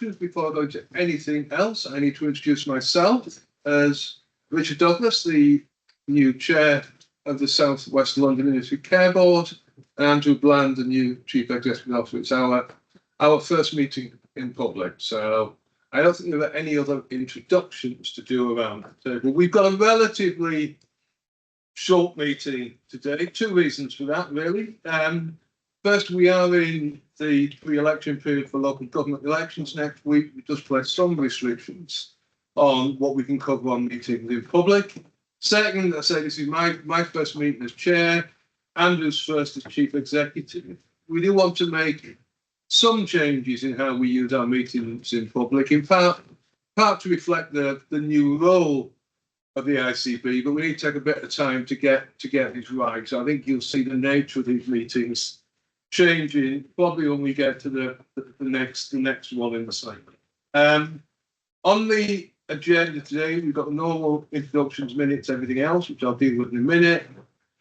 introductions. Before I go into anything else, I need to introduce myself as Richard Douglas, the new chair of the South West London Industry Care Board, and Andrew Bland, the new Chief Executive Officer. It's our first meeting in public, so I don't think there are any other introductions to do around the table. We've got a relatively short meeting today. Two reasons for that, really. First, we are in the pre-election period for local government elections next week. We just place some restrictions on what we can cover on meetings in public. Second, I say this is my first meeting as chair, Andrew's first as chief executive. We do want to make some changes in how we use our meetings in public, in part to reflect the new role of the ICB, but we need to take a bit of time to get this right. So I think you'll see the nature of these meetings changing probably when we get to the next one in the cycle. On the agenda today, we've got the normal introductions, minutes, everything else, which I'll deal with in a minute.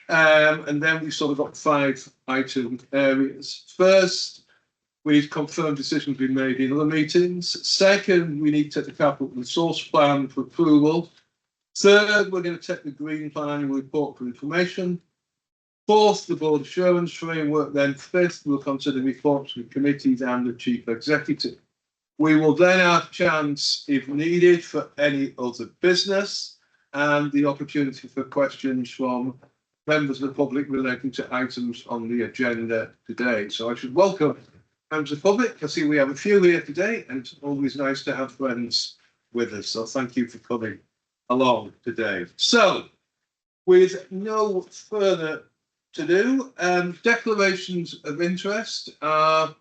And then we sort of got 5 item areas. First, we need to confirm decisions been made in other meetings. Second, we need to take the capital resource plan for approval. Third, we're going to take the green plan and report for information. Fourth, the board assurance framework. Then fifth, we'll consider reports from committees and the chief executive. We will then have a chance, if needed, for any other business and the opportunity for questions from members of the public relating to items on the agenda today. So I should welcome members of the public. I see we have a few here today, and it's always nice to have friends with us. So thank you for coming along today. So, with no further to do, declarations of interest are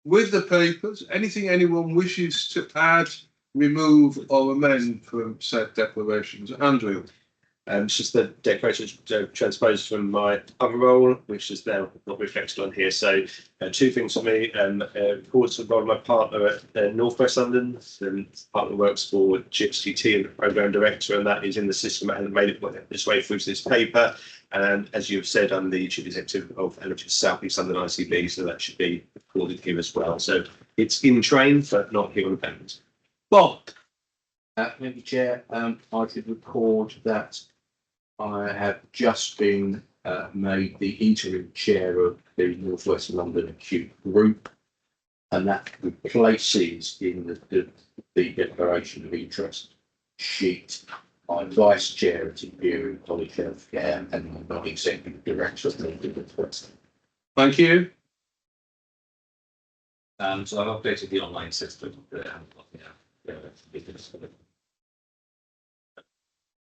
with the papers. Anything anyone wishes to add, remove, or amend from said declarations? Andrew. It's just the declaration transposed from my other role, which is now not reflected on here. So, 2 things for me. Of course, the role of my partner at North West London. Partner works for GSTT and the programme director, and that is in the system and made its way through to this paper. And as you've said, I'm the chief executive of NHS South East London ICB, so that should be recorded here as well. So it's in train, but not here on the papers. Bob. Thank you, Chair. I should record that I have just been made the interim chair of the North West London Acute Group, and that replaces in the declaration of interest sheet my vice chair at Imperial College Healthcare and my non-executive director of North West. Thank you. So I've updated the online system.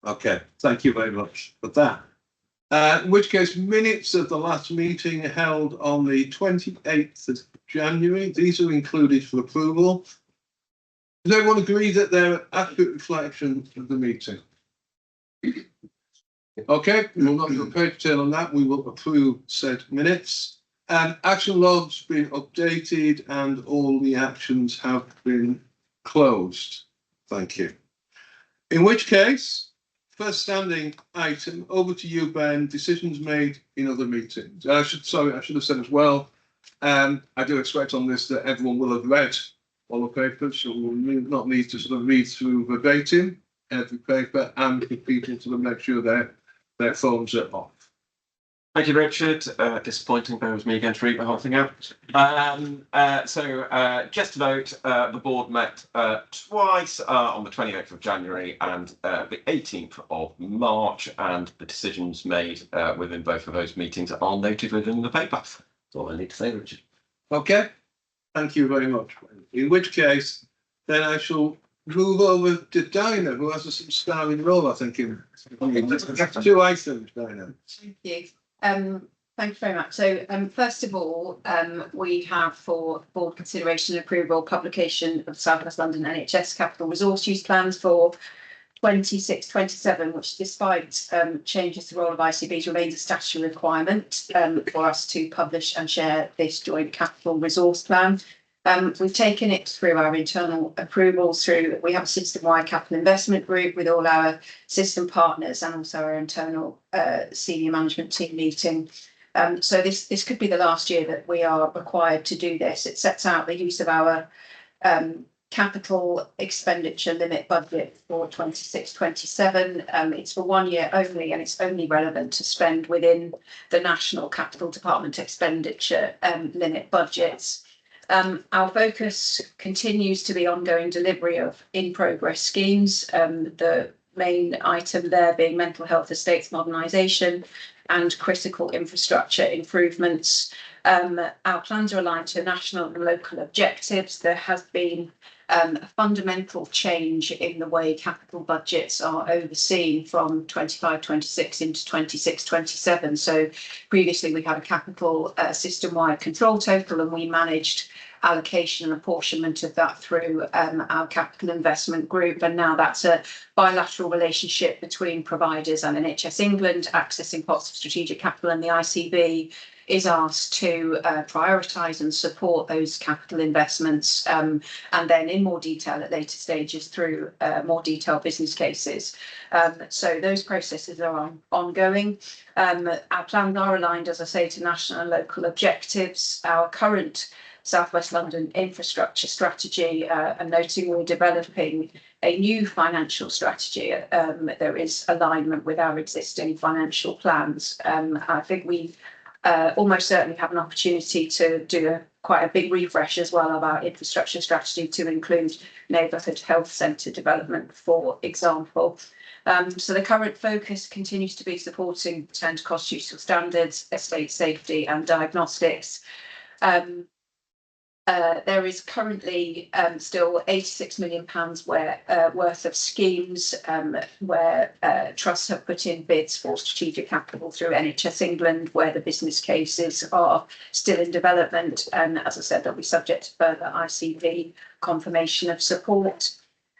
Okay, thank you very much for that. In which case, minutes of the last meeting held on the 28th of January. These are included for approval. Does everyone agree that they're an accurate reflection of the meeting? Okay, we'll not go page detail on that. We will approve said minutes. Action logs been updated and all the actions have been closed. Thank you. In which case, first standing item, over to you, Ben. Decisions made in other meetings. I should have said as well, I do expect on this that everyone will have read all the papers, so we'll not need to sort of read through verbatim every paper, and for people to make sure their phones are off. Thank you, Richard. Disappointing, but it was me again to read the whole thing out. Just to note, the board met twice on the 28th of January and the 18th of March, and the decisions made within both of those meetings are noted within the paper. That's all I need to say, Richard. Okay. Thank you very much. In which case, then I shall move over to Dinah, who has a starring role, I think, in 2 items, Dinah. Thank you. Thank you very much. So first of all, we have for board consideration and approval publication of South West London NHS capital resource use plans for 26-27, which despite changes to the role of ICBs remains a statutory requirement for us to publish and share this joint capital resource plan. We've taken it through our internal approvals we have a system-wide capital investment group with all our system partners and also our internal senior management team meeting. So this could be the last year that we are required to do this. It sets out the use of our capital expenditure limit budget for 26-27. It's for 1 year only, and it's only relevant to spend within the National Capital Department expenditure limit budgets. Our focus continues to be ongoing delivery of in-progress schemes. The main item there being mental health estates modernisation and critical infrastructure improvements. Our plans are aligned to national and local objectives. There has been a fundamental change in the way capital budgets are overseen from 25-26 into 26-27. So previously we had a capital system-wide control total, and we managed allocation and apportionment of that through our capital investment group, and now that's a bilateral relationship between providers and NHS England accessing pots of strategic capital, and the ICB is asked to prioritise and support those capital investments, and then in more detail at later stages through more detailed business cases. So those processes are ongoing. Our plans are aligned, as I say, to national and local objectives. Our current South West London infrastructure strategy, and noting we're developing a new financial strategy, there is alignment with our existing financial plans. I think we almost certainly have an opportunity to do quite a big refresh as well of our infrastructure strategy to include neighbourhood health centre development, for example. So the current focus continues to be supporting return to cost useful standards, estate safety and diagnostics. There is currently still £86 million worth of schemes where trusts have put in bids for strategic capital through NHS England, where the business cases are still in development, and as I said, they'll be subject to further ICB confirmation of support.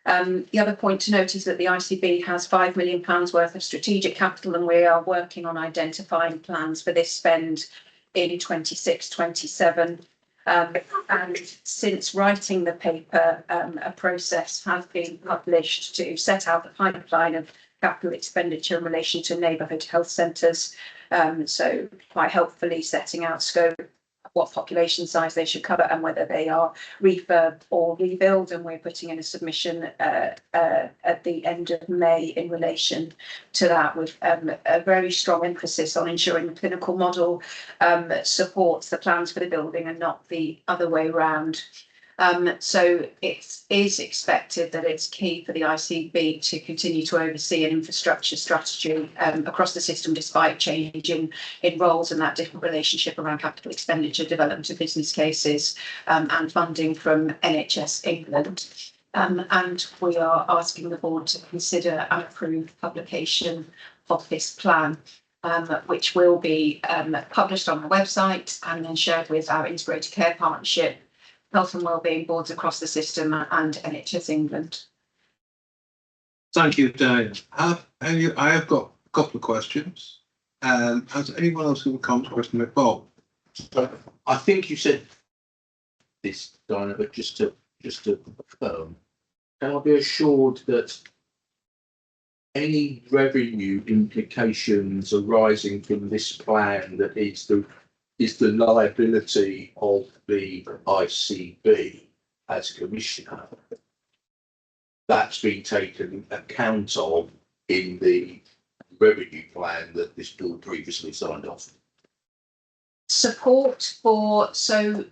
The other point to note is that the ICB has £5 million worth of strategic capital, and we are working on identifying plans for this spend in 26-27. And since writing the paper, a process has been published to set out the pipeline of capital expenditure in relation to neighbourhood health centres. So quite helpfully setting out scope, what population size they should cover, and whether they are refurb or rebuild. And we're putting in a submission at the end of May in relation to that, with a very strong emphasis on ensuring the clinical model supports the plans for the building and not the other way around. So it is expected that it's key for the ICB to continue to oversee an infrastructure strategy across the system, despite changing in roles and that different relationship around capital expenditure, development of business cases and funding from NHS England. And we are asking the board to consider and approve publication of this plan, which will be published on the website and then shared with our Integrated Care Partnership, health and wellbeing boards across the system and NHS England. Thank you, Diane. I have got a couple of questions. Has anyone else got a comment question with Bob? I think you said this, Diana, but just to confirm, can I be assured that any revenue implications arising from this plan that is the liability of the ICB as commissioner, that's been taken account of in the revenue plan that this board previously signed off? Support for, so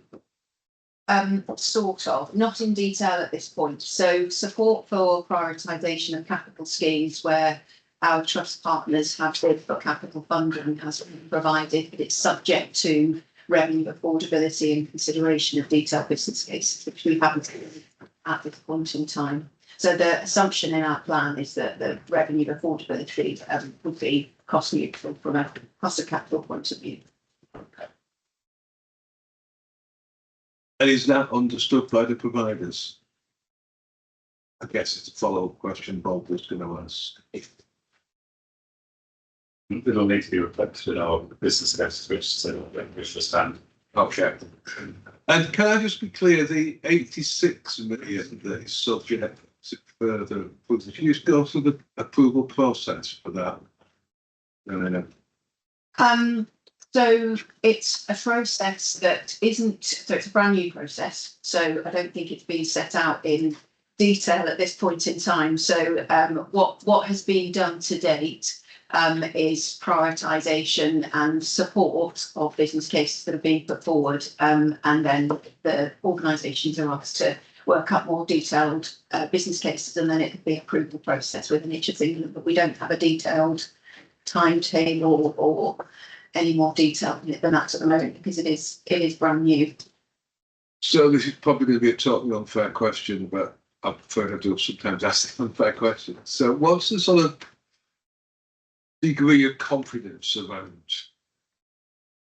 sort of, not in detail at this point. So support for prioritisation of capital schemes where our trust partners have bid for capital funding has been provided, but it's subject to revenue affordability and consideration of detailed business cases, which we haven't seen at this point in time. So the assumption in our plan is that the revenue affordability would be cost neutral from a cost of capital point of view. And is that understood by the providers? I guess it's a follow-up question Bob was going to ask. It'll need to be reflected in our business cases, which the stand. Okay. And can I just be clear, the 86 million that is subject to further approval, can you just go through the approval process for that? So it's a process that isn't, so it's a brand new process. So I don't think it's been set out in detail at this point in time. So what has been done to date is prioritisation and support of business cases that are being put forward. And then the organisations are asked to work up more detailed business cases, and then it will be approval process within each of England. But we don't have a detailed timetable or any more detail than that at the moment, because it is brand new. So this is probably going to be a totally unfair question, but I prefer to sometimes ask the unfair questions. So what's the sort of degree of confidence around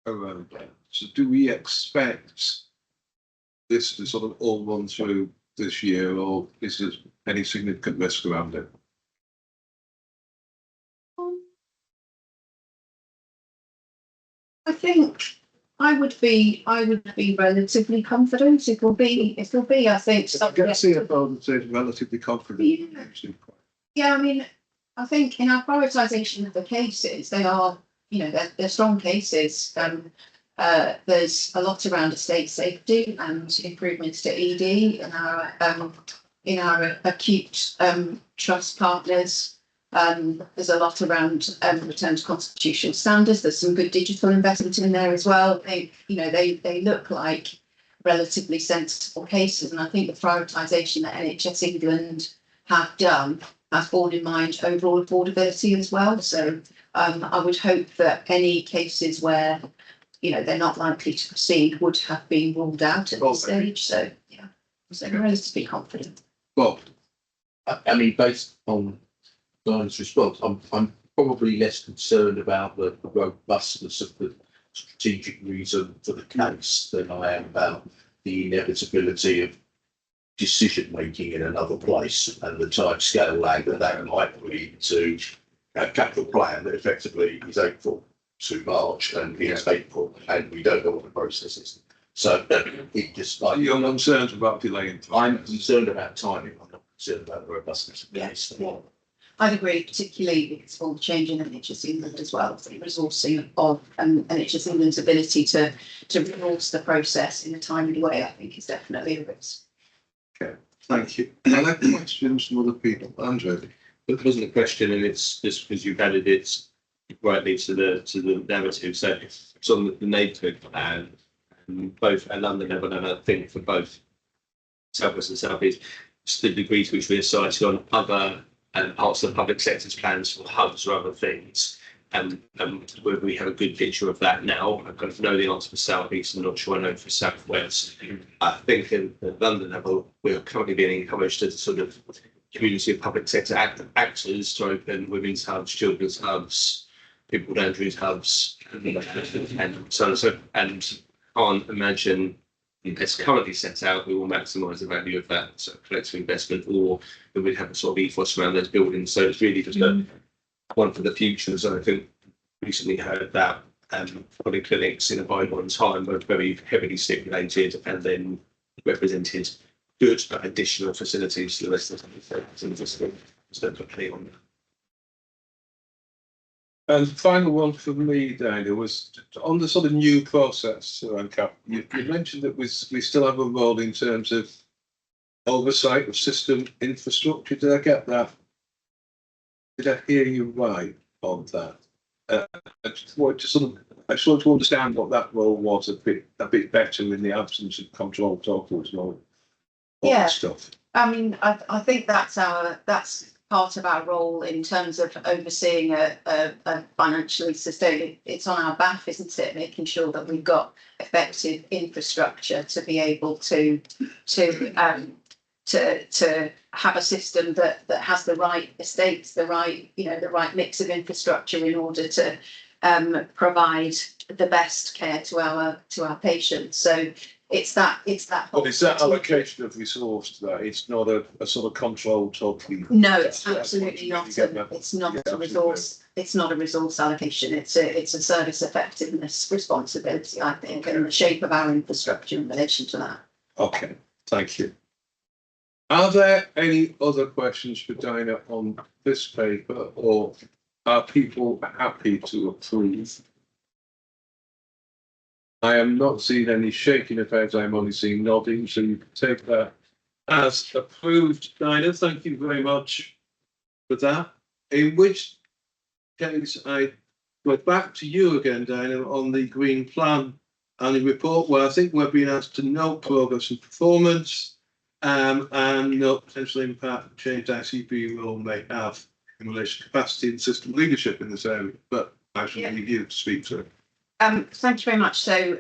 that? So do we expect this to sort of all run through this year, or is there any significant risk around it? I think I would be relatively confident. It'll be, I think, I can subject see to- a phone that says relatively confident. Yeah. Actually. Yeah, I mean, I think in our prioritisation of the cases, they are, they're strong cases. There's a lot around estate safety and improvements to ED in our acute trust partners. There's a lot around return to constitutional standards. There's some good digital investment in there as well. They look like relatively sensible cases, and I think the prioritisation that NHS England have done has borne in mind overall affordability as well. So I would hope that any cases where they're not likely to proceed would have been ruled out at this stage. So yeah, so I'm relatively confident. Bob, I mean, based on Diana's response, I'm probably less concerned about the robustness of the strategic reason for the case than I am about the inevitability of decision making in another place and the time scale lag that might lead to a capital plan that effectively is April to March and it's April and we don't know what the process is. So it just like you're concerned about delaying. I'm concerned about timing. I'm not concerned about the robustness of the case. Yeah. I'd agree, particularly because of all the change in NHS England as well. The resourcing of NHS England's ability to resource the process in a timely way, I think, is definitely a risk. Okay, thank you. I have questions from other people. Andrew, It wasn't a question, and it's just because you've added it rightly to the narrative. So it's on the neighbourhood plan, both at London level and I think for both South West and South East, the degree to which we are cited on other parts of the public sector's plans for hubs or other things. Whether we have a good picture of that now. I kind of know the answer for South East. I'm not sure I know for South West. I think at London level, we're currently being encouraged to sort of community of public sector actors to open women's hubs, children's hubs, people with Andrews hubs, and so on. So, and can't imagine as currently set out, we will maximise the value of that sort of collective investment, or that we'd have a sort of ethos around those buildings. So it's really just a one for the future. So I think recently heard that polyclinics in a bygone time were very heavily stipulated and then represented good but additional facilities to the rest of the on. and final one for me, Dana, was on the sort of new process around cap. You mentioned that we still have a role in terms of oversight of system infrastructure. Did I get that? Did I hear you right on that? I just wanted to understand what that role was a bit better in the absence of control talkers and all that stuff. I mean, I think that's part of our role in terms of overseeing a financially sustainable. It's on our back, isn't it? Making sure that we've got effective infrastructure to be able to have a system that has the right estates, the right mix of infrastructure in order to provide the best care to our patients. So it's that. But it's that allocation of resource that it's not a sort of control totally. No, it's absolutely not. It's not a resource. It's not a resource allocation. It's a service effectiveness responsibility, I think, and the shape of our infrastructure in relation to that. Okay, thank you. Are there any other questions for Dinah on this paper, or are people happy to approve I am not seeing any shaking of heads, I'm only seeing nodding, so you can take that as approved, Dinah. Thank you very much for that. In which case, I go back to you again, Dinah, on the green plan annual report, where I think we're being asked to note progress and performance, and note potential impact change ICB role may have in relation to capacity and system leadership in this area. But I shall leave you to speak to it. Thank you very much. So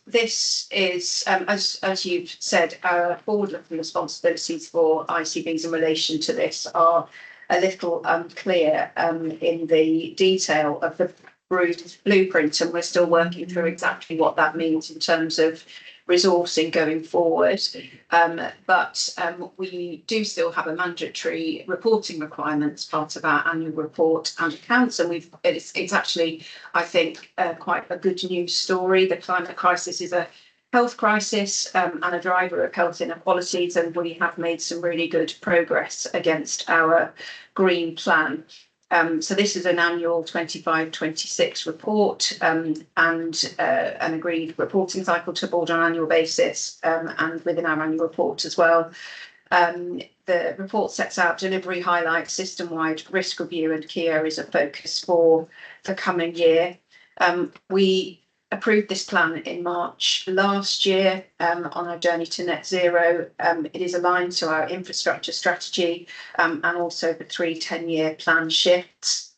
this is, as you've said, our forward-looking responsibilities for ICBs in relation to this are a little unclear in the detail of the blueprint, and we're still working through exactly what that means in terms of resourcing going forward. But we do still have a mandatory reporting requirement as part of our annual report and accounts, and it's actually, I think, quite a good news story. The climate crisis is a health crisis and a driver of health inequalities, and we have made some really good progress against our green plan. So this is an annual 25-26 report and an agreed reporting cycle to board on an annual basis and within our annual report as well. The report sets out delivery highlights, system-wide risk review and key areas of focus for the coming year. We approved this plan in March last year on our journey to net zero. It is aligned to our infrastructure strategy and also the 3 10-year plan shifts.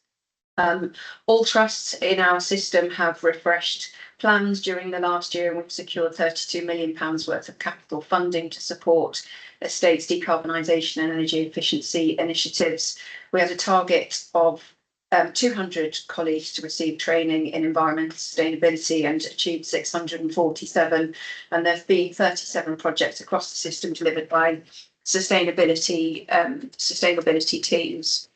All trusts in our system have refreshed plans during the last year, and we've secured £32 million worth of capital funding to support estates' decarbonisation and energy efficiency initiatives. We had a target of 200 colleagues to receive training in environmental sustainability and achieved 647, and there have been 37 projects across the system delivered by sustainability teams.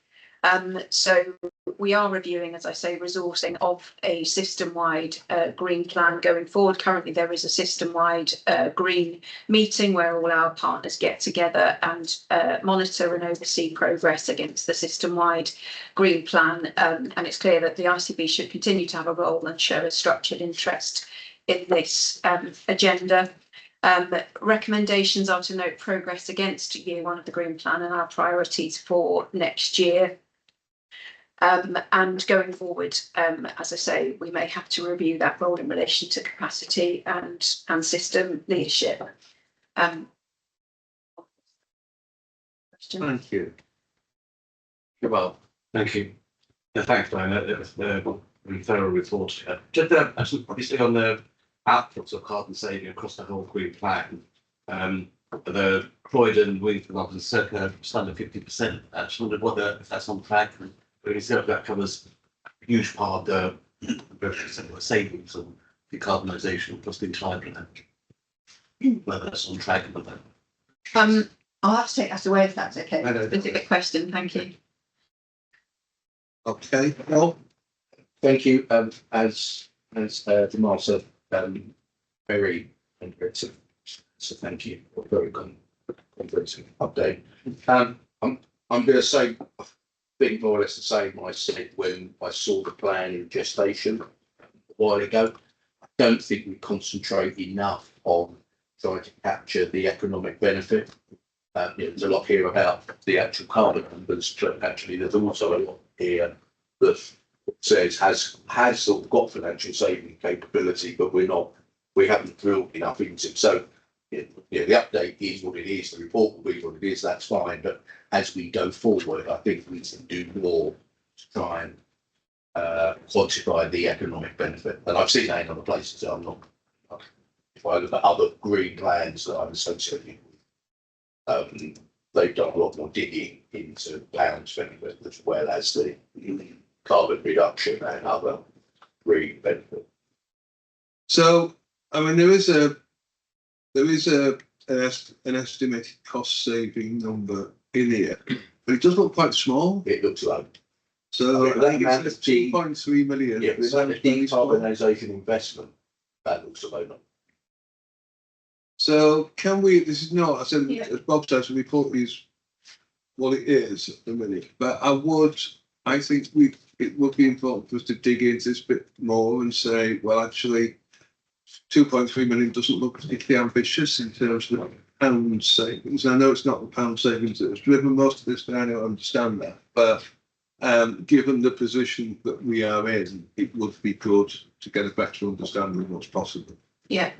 So we are reviewing, as I say, resourcing of a system-wide green plan going forward. Currently, there is a system-wide green meeting where all our partners get together and monitor and oversee progress against the system-wide green plan. And it's clear that the ICB should continue to have a role and show a structured interest in this agenda. Recommendations are to note progress against year 1 of the green plan and our priorities for next year. And going forward, as I say, we may have to review that role in relation to capacity and system leadership. Thank you. Well, thank you. Thanks, Diana. It was a very thorough report. Just obviously on the outputs of carbon saving across the whole green plan, the Croydon Wingford London circa just under 50%. I just wondered whether if that's on track, and really that covers a huge part of the savings and decarbonisation across the entire plan. Whether that's on track with that. I'll have to take that away if that's okay. Specific question, thank you. Okay, well, Thank you. As Jamal said, very comprehensive. So thank you for a very comprehensive update. I'm going to say, I think more or less the same I said when I saw the plan in gestation a while ago. I don't think we concentrate enough on trying to capture the economic benefit. There's a lot here about the actual carbon numbers, but actually there's also a lot here that says has sort of got financial saving capability, but we haven't drilled enough into it. So the update is what it is, the report will be what it is, that's fine. But as we go forward, I think we need to do more to try and quantify the economic benefit. And I've seen that in other places. I'm not, if I look at other green plans that I'm associated with, they've done a lot more digging into pounds benefit as well as the carbon reduction and other green benefit. so I mean there is an estimated cost saving number in here, but it does look quite small. It looks like. So I think it's 2.3 2.3 million. Yeah, it's like a decarbonisation investment. That looks like. So can we, this is not, I said, as Bob says, the report is what it is at the minute, but I think it would be important for us to dig into this a bit more and say, well, actually, 2.3 million doesn't look particularly ambitious in terms of pound savings. I know it's not the pound savings that has driven most of this, but I don't understand that. But given the position that we are in, it would be good to get a better understanding of what's possible. Yeah,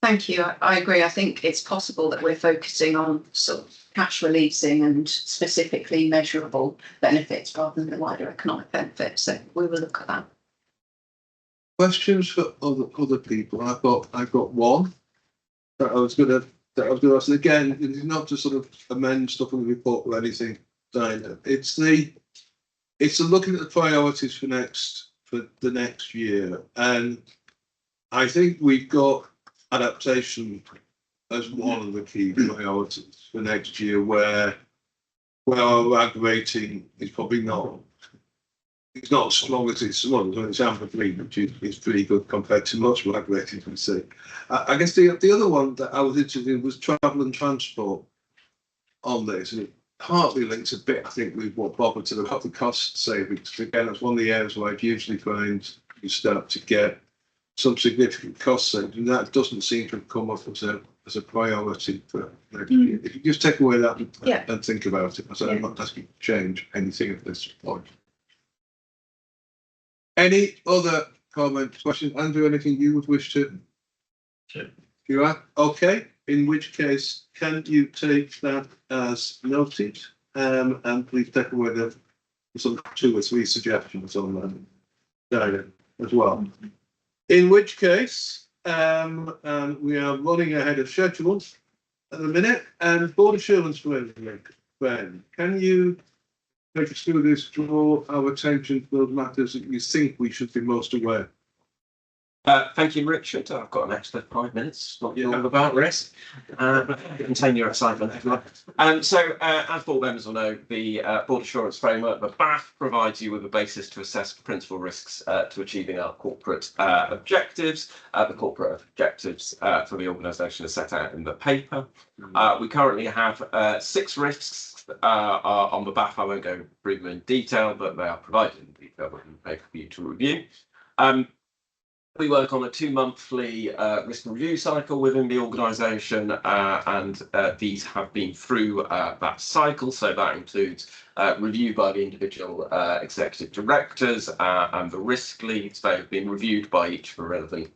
thank you. I agree. I think it's possible that we're focusing on sort of cash releasing and specifically measurable benefits rather than the wider economic benefits. So we will look at that. Questions for other people? I've got one that I was gonna ask. And again, it's not to sort of amend stuff in the report or anything, Dinah. It's the looking at the priorities for the next year. And I think we've got adaptation as one of the key priorities for next year, where our RAG rating is probably not. It's not as strong as it's well, it's AMP3, which is pretty good compared to most RAG ratings we see. I guess the other one that I was interested in was travel and transport on this, and it partly links a bit, I think, with what Bob had said about the cost savings. Again, that's one of the areas where I usually find you start to get some significant cost savings, and that doesn't seem to have come up as a priority for next year. If you just take away that and think about it, I'm not asking to change anything at this point. Any other comments, questions? Andrew, anything you would wish to? Sure. You are? Okay, in which case, can you take that as noted? And please take away the sort of 2 or 3 suggestions on that as well. In which case, we are running ahead of schedule at the minute. And board assurance framework, Ben, can you take us through this, draw our attention to those matters that you think we should be most aware? Thank you, Richard. I've got an extra 5 minutes. Not all about risk. Contain your excitement. So, as board members will know, the board assurance framework, the BAF, provides you with a basis to assess principal risks to achieving our corporate objectives. The corporate objectives for the organisation are set out in the paper. We currently have 6 risks on the BAF. I won't go through them in detail, but they are provided in detail in the paper for you to review. We work on a 2-monthly risk review cycle within the organisation, and these have been through that cycle. So that includes review by the individual executive directors and the risk leads. They have been reviewed by each of the relevant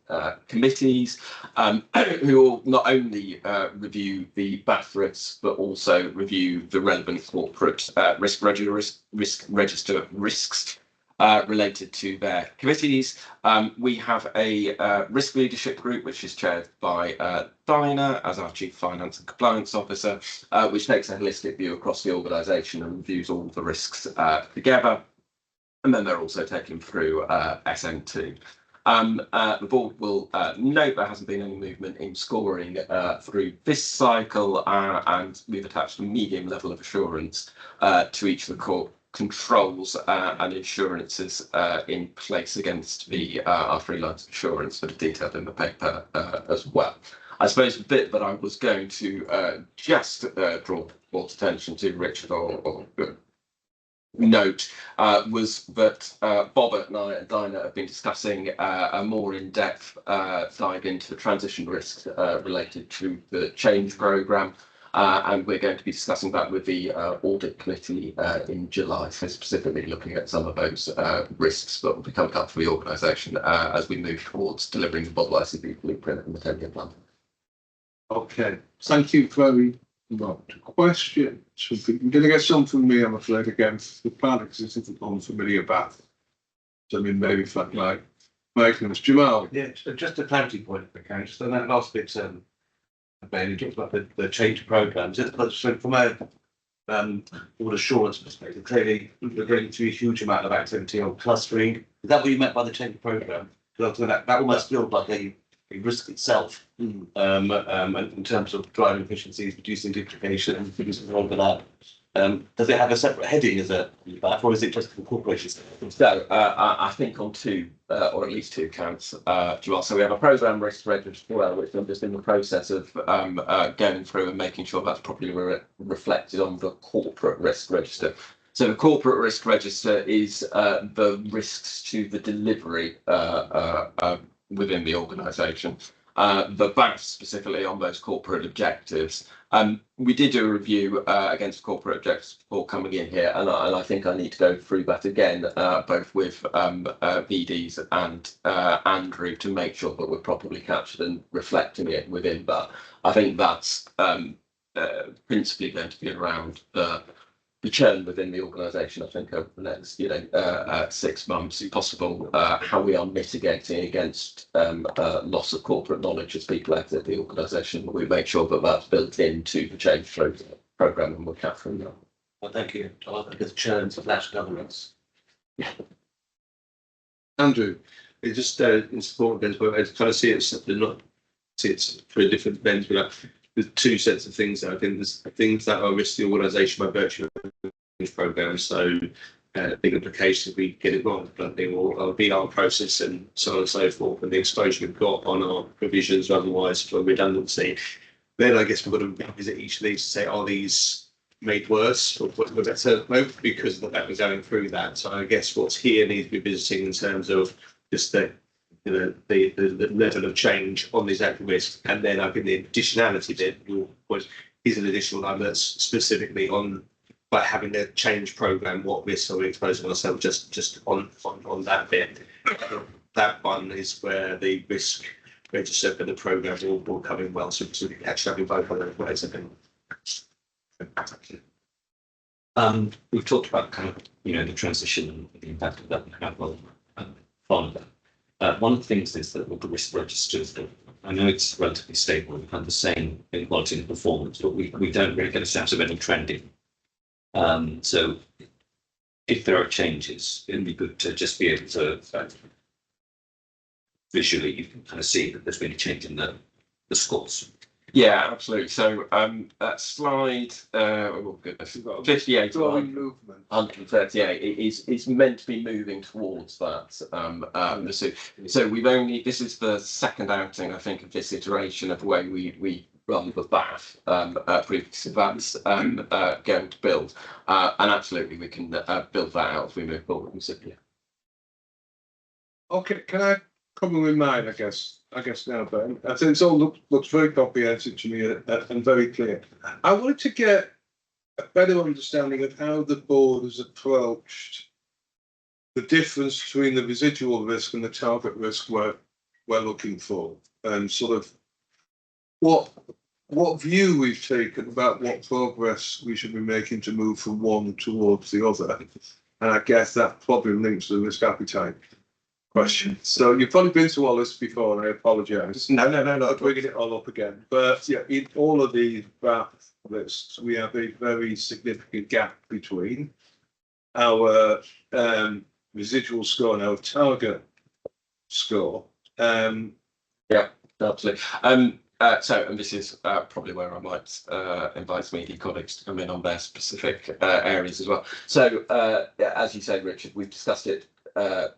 committees, who will not only review the BAF risks, but also review the relevant corporate risk register risks related to their committees. We have a risk leadership group, which is chaired by Dinah as our Chief Finance and Compliance Officer, which takes a holistic view across the organisation and reviews all the risks together. And then they're also taken through SN2. The board will note there hasn't been any movement in scoring through this cycle, and we've attached a medium level of assurance to each of the core controls and insurances in place against our 3 lines of insurance that are detailed in the paper as well. I suppose the bit that I was going to just draw board's attention to, Richard, or note was that Bobbert and I and Dinah have been discussing a more in-depth dive into the transition risks related to the change programme. And we're going to be discussing that with the audit committee in July, so specifically looking at some of those risks that will be coming up for the organisation as we move towards delivering the model ICB blueprint and the 10-year plan. Okay, thank you very much. Questions? You're going to get some from me, I'm afraid, again. The planning is unfamiliar bath. So I mean, maybe for like Michael's Jamal. Yeah, just a clarity point, if I can. Just on that last bit, Ben, you talked about the change programme. Just from a board assurance perspective, clearly we're going through a huge amount of activity on clustering. Is that what you meant by the change programme? Because that almost feels like a risk itself, and in terms of driving efficiencies, reducing duplication, reducing overlap. Does it have a separate heading as a BAF, or is it just incorporated? So I think on 2 or at least 2 counts, Joel. So we have a programme risk register, which I'm just in the process of going through and making sure that's properly reflected on the corporate risk register. So the corporate risk register is the risks to the delivery within the organisation. The BAF specifically on those corporate objectives. We did do a review against corporate objectives before coming in here, and I think I need to go through that again, both with VDs and Andrew, to make sure that we're properly captured and reflecting it within that. I think that's principally going to be around the churn within the organisation. I think over the next 6 months, if possible, how we are mitigating against loss of corporate knowledge as people exit the organisation. We make sure that that's built into the change programme, and we're capturing that. Well, thank you. I think it's churn / governance. Andrew, It just in support of but I kind of see it through a different lens, but there's two sets of things there. I think there's things that are risk the organisation by virtue of the programme. So big implications if we get it wrong, but they will be our process and so on and so forth, and the exposure we've got on our provisions or otherwise for redundancy. Then I guess we've got to visit each of these to say, are these made worse or better because of the fact we're going through that? So I guess what's here needs to be visiting in terms of just the level of change on these actual risks, and then I think the additionality bit is an additional line that's specifically on by having a change program. What risks are we exposing ourselves just on that bit? That one is where the risk register for the program will come in well, so we can catch up in both of those ways. I think. We've talked about kind of the transition and the impact of that and how well follow that. One of the things is that with the risk registers, I know it's relatively stable. We've had the same inequality in performance, but we don't really get a sense of any trending. So if there are changes, it'd be good to just be able to visually, you can kind of see that there's been a change in the scores. Yeah, absolutely. So slide 58 growing movement. 138 is meant to be moving towards that. So this is the second outing, I think, of this iteration of the way we run the BAF. Previously that's going to build, and absolutely we can build that out as we move forward. Okay, can I come with mine? I guess now, Ben. I think it all looks very comprehensive to me and very clear. I wanted to get a better understanding of how the board has approached the difference between the residual risk and the target risk we're looking for, and sort of what view we've taken about what progress we should be making to move from one towards the other. And I guess that probably links to the risk appetite question. So you've probably been to all this before, and I apologise. No. Not bringing it all up again. But yeah, in all of these BAF lists, we have a very significant gap between our residual score and our target score. Yeah, absolutely. So, and this is probably where I might invite some ED colleagues to come in on their specific areas as well. So, as you say, Richard, we've discussed it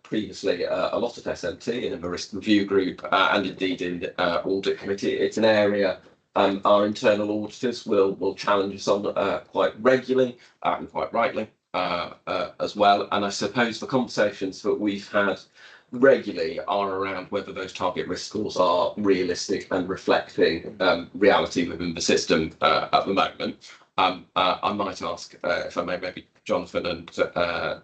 previously a lot at SMT in a risk review group and indeed in audit committee. It's an area our internal auditors will challenge us on quite regularly and quite rightly as well. And I suppose the conversations that we've had regularly are around whether those target risk scores are realistic and reflecting reality within the system at the moment. I might ask if I may, maybe Jonathan and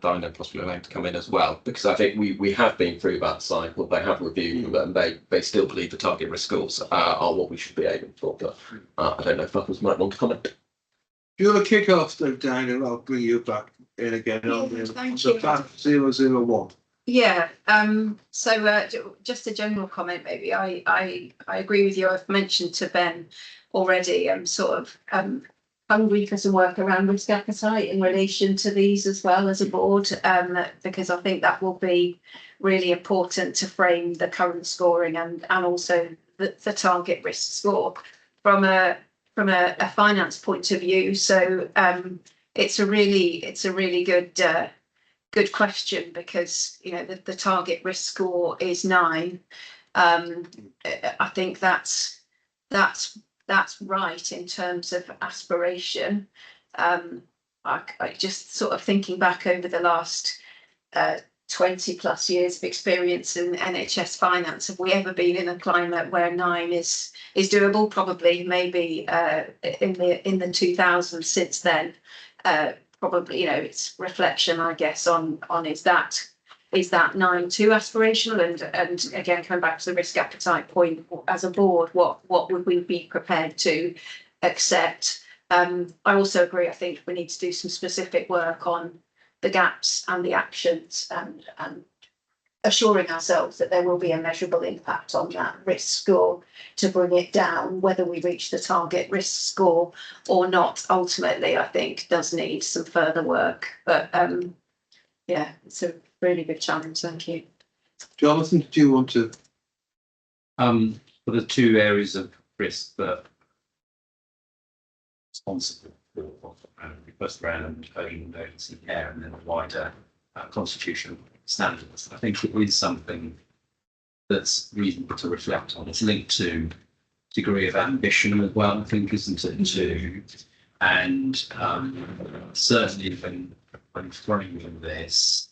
Dinah, possibly Elaine, to come in as well, because I think we have been through that cycle. They have reviewed them, and they still believe the target risk scores are what we should be aiming for. But I don't know if others might want to comment. If you want to kick off, though, Dinah, I'll bring you back in again. Thank so you. BAF 001. Yeah. So just a general comment, maybe. I agree with you. I've mentioned to Ben already. I'm sort of hungry for some work around risk appetite in relation to these as well as a board, because I think that will be really important to frame the current scoring and also the target risk score from a finance point of view. So it's a really good question, because the target risk score is 9. I think that's right in terms of aspiration. I just sort of thinking back over the last 20 plus years of experience in NHS finance, have we ever been in a climate where 9 is doable? Probably, maybe in the 2000s. Since then, probably, it's reflection, I guess, on is that 9 too aspirational? And again, coming back to the risk appetite point, as a board, what would we be prepared to accept? I also agree. I think we need to do some specific work on the gaps and the actions, and assuring ourselves that there will be a measurable impact on that risk score to bring it down. Whether we reach the target risk score or not, ultimately, I think does need some further work. But yeah, it's a really good challenge. Thank you. Jonathan, do you want to? For the two areas of risk that responsible for first round own emergency care and then the wider constitutional standards, I think it is something that's reasonable to reflect on. It's linked to degree of ambition as well, I think, isn't it, too? And certainly when framing this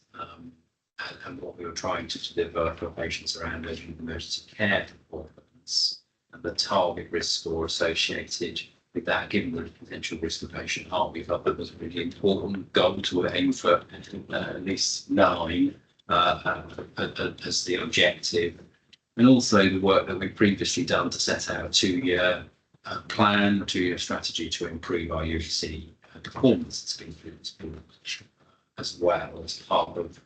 and what we were trying to deliver for patients around urgent emergency care performance and the target risk score associated with that, given the potential risk of patient harm, we felt that was a really important goal to aim for at least 9 as the objective. And also the work that we've previously done to set out a 2-year plan, 2-year strategy to improve our UEC performance. It's been through as well as part of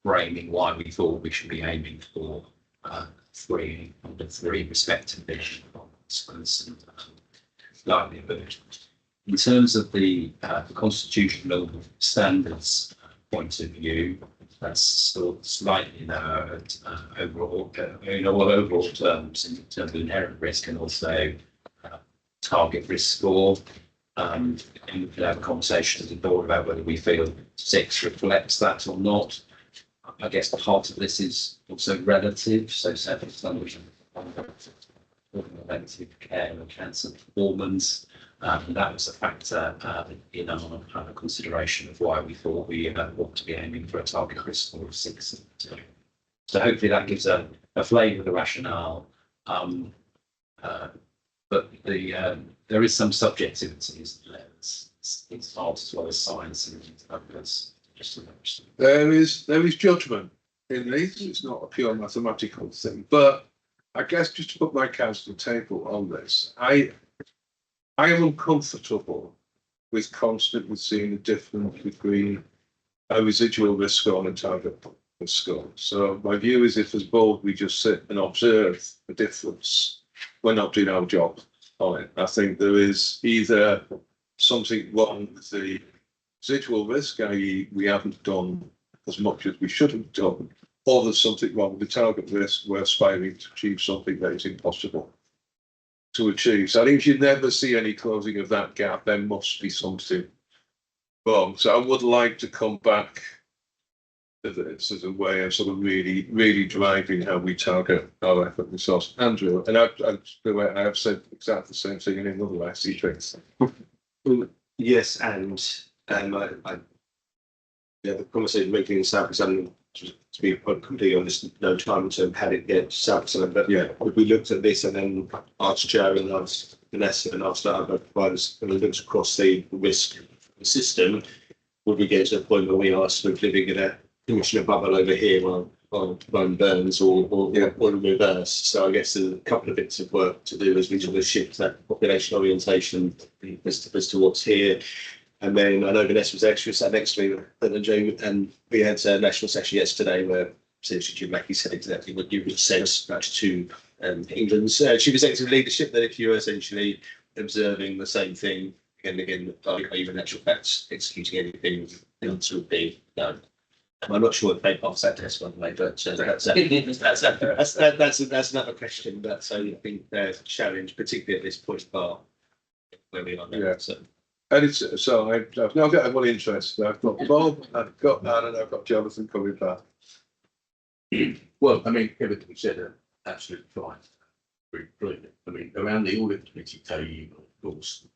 framing why we thought we should be aiming for 3 under 3 respectively and livelihood. In terms of the constitutional standards point of view, that's still slightly narrowed overall, overall terms in terms of inherent risk and also target risk score. And we could have a conversation with the board about whether we feel 6 reflects that or not. I guess part of this is also relative, so preventive care and cancer performance. That was a factor in our consideration of why we thought we ought to be aiming for a target risk score of 6. So hopefully that gives a flavour of the rationale. But there is some subjectivity, isn't there? It's art as well as science, and that's just There is judgment in these. It's not a pure mathematical thing, but I guess just to put my cards to the table on this, I am uncomfortable with constantly seeing a difference between a residual risk score and a target risk score. So my view is, if as board we just sit and observe the difference, we're not doing our job on it. I think there is either something wrong with the residual risk, i.e. we haven't done as much as we should have done, or there's something wrong with the target risk. We're aspiring to achieve something that is impossible to achieve. So I think if you never see any closing of that gap, there must be something wrong. So I would like to come back to this as a way of sort of really driving how we target our effort resource. Andrew, and I have said exactly the same thing in another ICB. Yes, and the conversation making in South London, to be completely honest, no time to had it yet South London, but yeah, we looked at this and then asked Joe and asked Vanessa and asked other providers, and we looked across the risk system, would we get to a point where we are sort of living in a commissioner bubble over here while Rome burns, or in reverse? So I guess there's a couple of bits of work to do as we sort of shift that population orientation as to what's here. And then I know Vanessa was actually sat next to me and Joe, and we had a national session yesterday where essentially Jim Mackey said exactly what you just said to England's chief executive leadership, that if you're essentially observing the same thing again and again, are you in actual fact executing anything? The answer would be no. I'm not sure if they pass that test, by the way, but that's another question. But I think there's a challenge, particularly at this point bar where we are now. Yeah. And it's so I've now got everyone interested. I've got Bob, I've got Anne, and I've got Jonathan coming back. Well, I mean, everything you said are absolutely fine. Very brilliant. I mean, around the audit committee table, of course,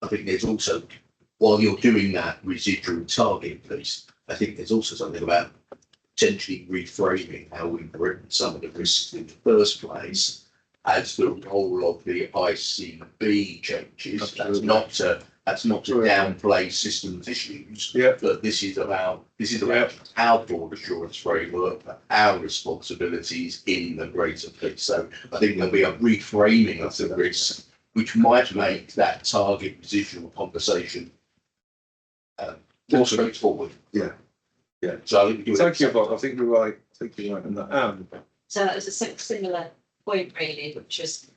I think there's also, while you're doing that residual target piece, I think there's also something about potentially reframing how we've written some of the risks in the first place as the role of the ICB changes. That's not to downplay systems issues. Yeah. But this is about our broad assurance framework, our responsibilities in the greater piece. So I think there'll be a reframing of the risk, which might make that target residual conversation more straightforward. Yeah. Yeah. So Thank you, Bob. I think you're right. I think you're right on that. So it was a similar point really, which was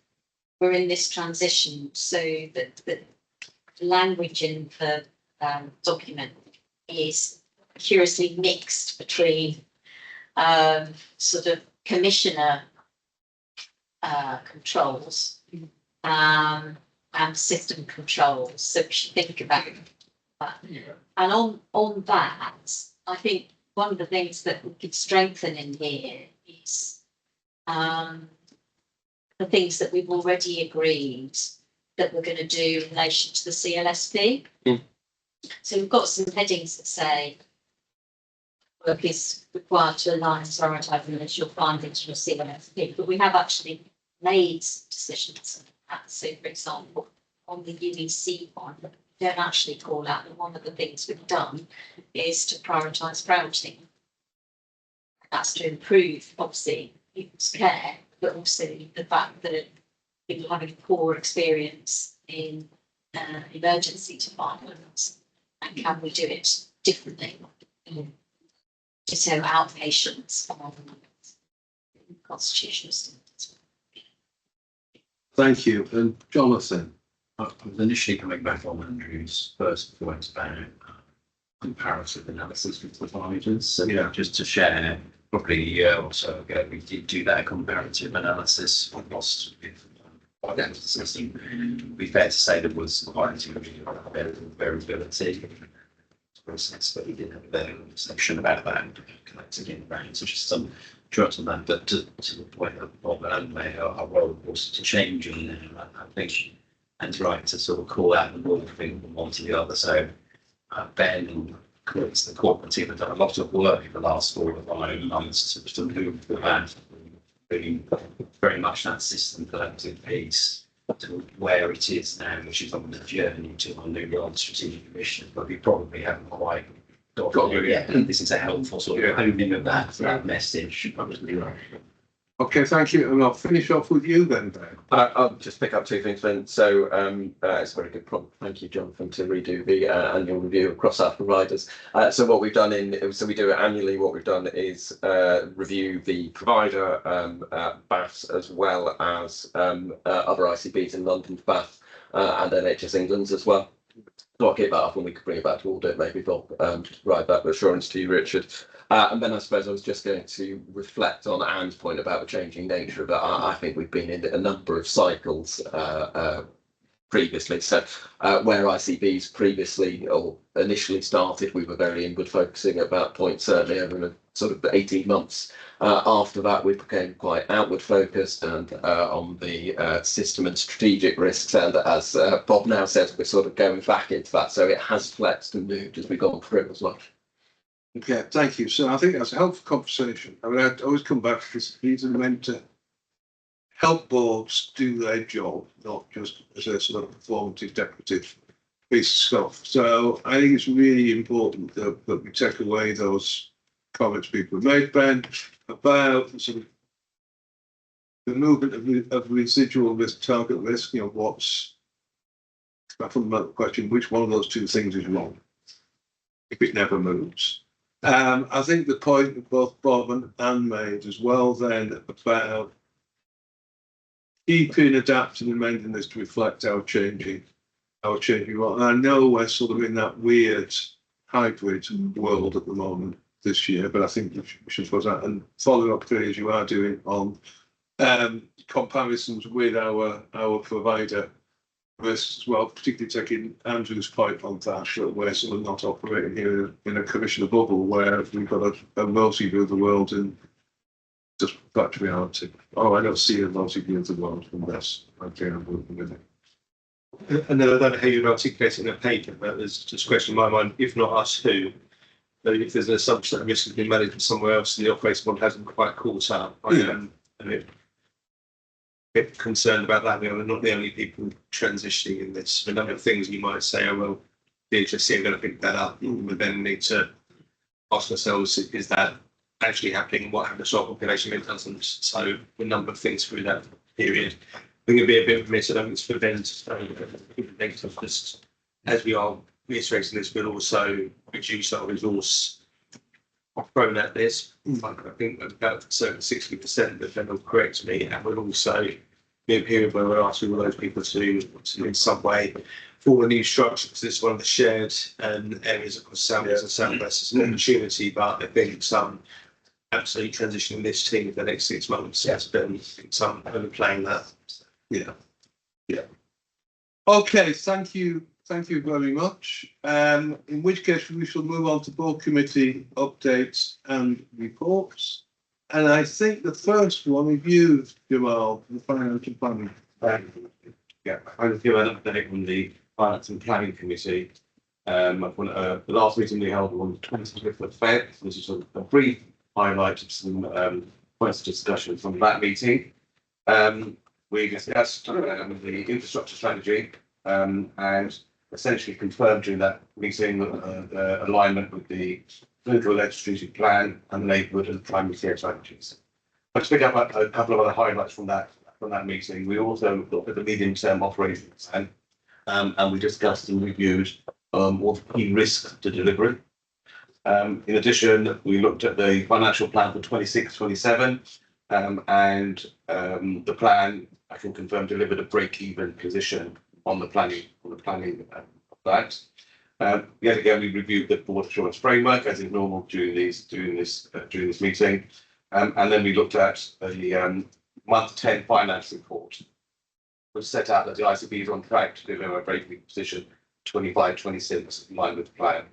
we're in this transition, so that the language in the document is curiously mixed between sort of commissioner controls and system controls. So we should think about that. And on that, I think one of the things that we could strengthen in here is the things that we've already agreed that we're going to do in relation to the CLSP. So we've got some headings that say work is required to align and prioritise initial findings from CLSP, but we have actually made decisions on that. So, for example, on the UEC one, we don't actually call out that one of the things we've done is to prioritise frailty. That's to improve, obviously, people's care, but also the fact that people having a poor experience in emergency departments, and can we do it differently? So outpatients on constitutional standards. Thank you. And Jonathan. I was initially coming back on Andrew's first point about comparative analysis with providers. So just to share, probably a year or so ago, we did do that comparative analysis across the system. It'd be fair to say there was quite a degree of variability process, but we did have a section about that collecting in rounds, so just some drugs on that. But to the point of Bob and May, our role was to change in there. I think and right to sort of call out the one thing from one to the other. So Ben and Chris, the corporate team, have done a lot of work in the last 4 or 5 months to move that really very much that system collective piece to where it is now, which is on the journey to our new role strategic mission, but we probably haven't quite got there yet. And this is a helpful sort of honing of that message. Okay, thank you. And I'll finish off with you then, Ben. I'll just pick up 2 things then. So it's a very good prompt. Thank you, Jonathan, to redo the annual review across our providers. So what we've done so we do it annually. What we've done is review the provider BAFs as well as other ICBs in London, BAF and NHS England's as well. So I'll keep that up and we could bring it back to audit maybe, Bob, to provide that assurance to you, Richard. And then I suppose I was just going to reflect on Anne's point about the changing nature of it. I think we've been in a number of cycles previously. So where ICBs previously or initially started, we were very inward focusing at that point, certainly over the sort of 18 months. After that, we became quite outward focused and on the system and strategic risks. And as Bob now says, we're sort of going back into that. So it has flexed and moved as we've gone through as well. Okay, thank you. So I think that's a helpful conversation. I mean, I always come back to this. These are meant to help boards do their job, not just as a sort of performative, decorative piece of stuff. So I think it's really important that we take away those comments people have made, Ben, about sort of the movement of residual risk, target risk. What's my fundamental question? Which one of those 2 things is wrong if it never moves? I think the point that both Bob and Anne made as well then about keeping adapting and amending this to reflect our changing world. And I know we're sort of in that weird hybrid world at the moment this year, but I think we should put that and follow up clearly as you are doing on comparisons with our provider risks as well, particularly taking Andrew's point on that we're sort of not operating here in a commissioner bubble where we've got a multi-view of the world and just back to reality. Oh, I don't see a multi-view of the world unless I'm working with it. And then I don't know how you'd articulate it in a paper, but there's just a question in my mind, if not us, who? if there's an assumption that risk has been managed somewhere else and the operating model hasn't quite caught up, I am a bit concerned about that. We're not the only people transitioning in this. A number of things you might say, oh, well, the HSC are going to pick that up. We then need to ask ourselves, is that actually happening? What happens to our population if it doesn't? So a number of things through that period. I think it'd be a bit remiss, I don't think it's for them to negative, just as we are reiterating this, but also reduce our resource thrown at this. I think about circa 60%, if they'll correct me, and we'll also be a period where we're asking all those people to in some way form a new structure, because this is one of the shared areas across South West and South West. It's an opportunity, but I think some absolute transition in this team for the next 6 months has been some overplaying that. Yeah. Okay, thank you very much. In which case we shall move on to board committee updates and reports. And I think the first one is you, Jamal, the financial planning. Yeah, I'll give an update on the Finance and Planning Committee. The last meeting we held on the 25th of Feb. This is a brief highlight of some points of discussion from that meeting. We discussed the infrastructure strategy and essentially confirmed during that meeting the alignment with the political-led strategic plan and the neighbourhood and primary care strategies. I'll pick up a couple of other highlights from that meeting. We also looked at the medium-term operations plan, and we discussed and reviewed all the key risks to delivery. In addition, we looked at the financial plan for 26-27, and the plan, I can confirm, delivered a break-even position on the planning of that. Yet again, we reviewed the board assurance framework as is normal during this meeting, and then we looked at the month 10 finance report, which set out that the ICB is on track to deliver a break-even position 25-26 in line with the plan.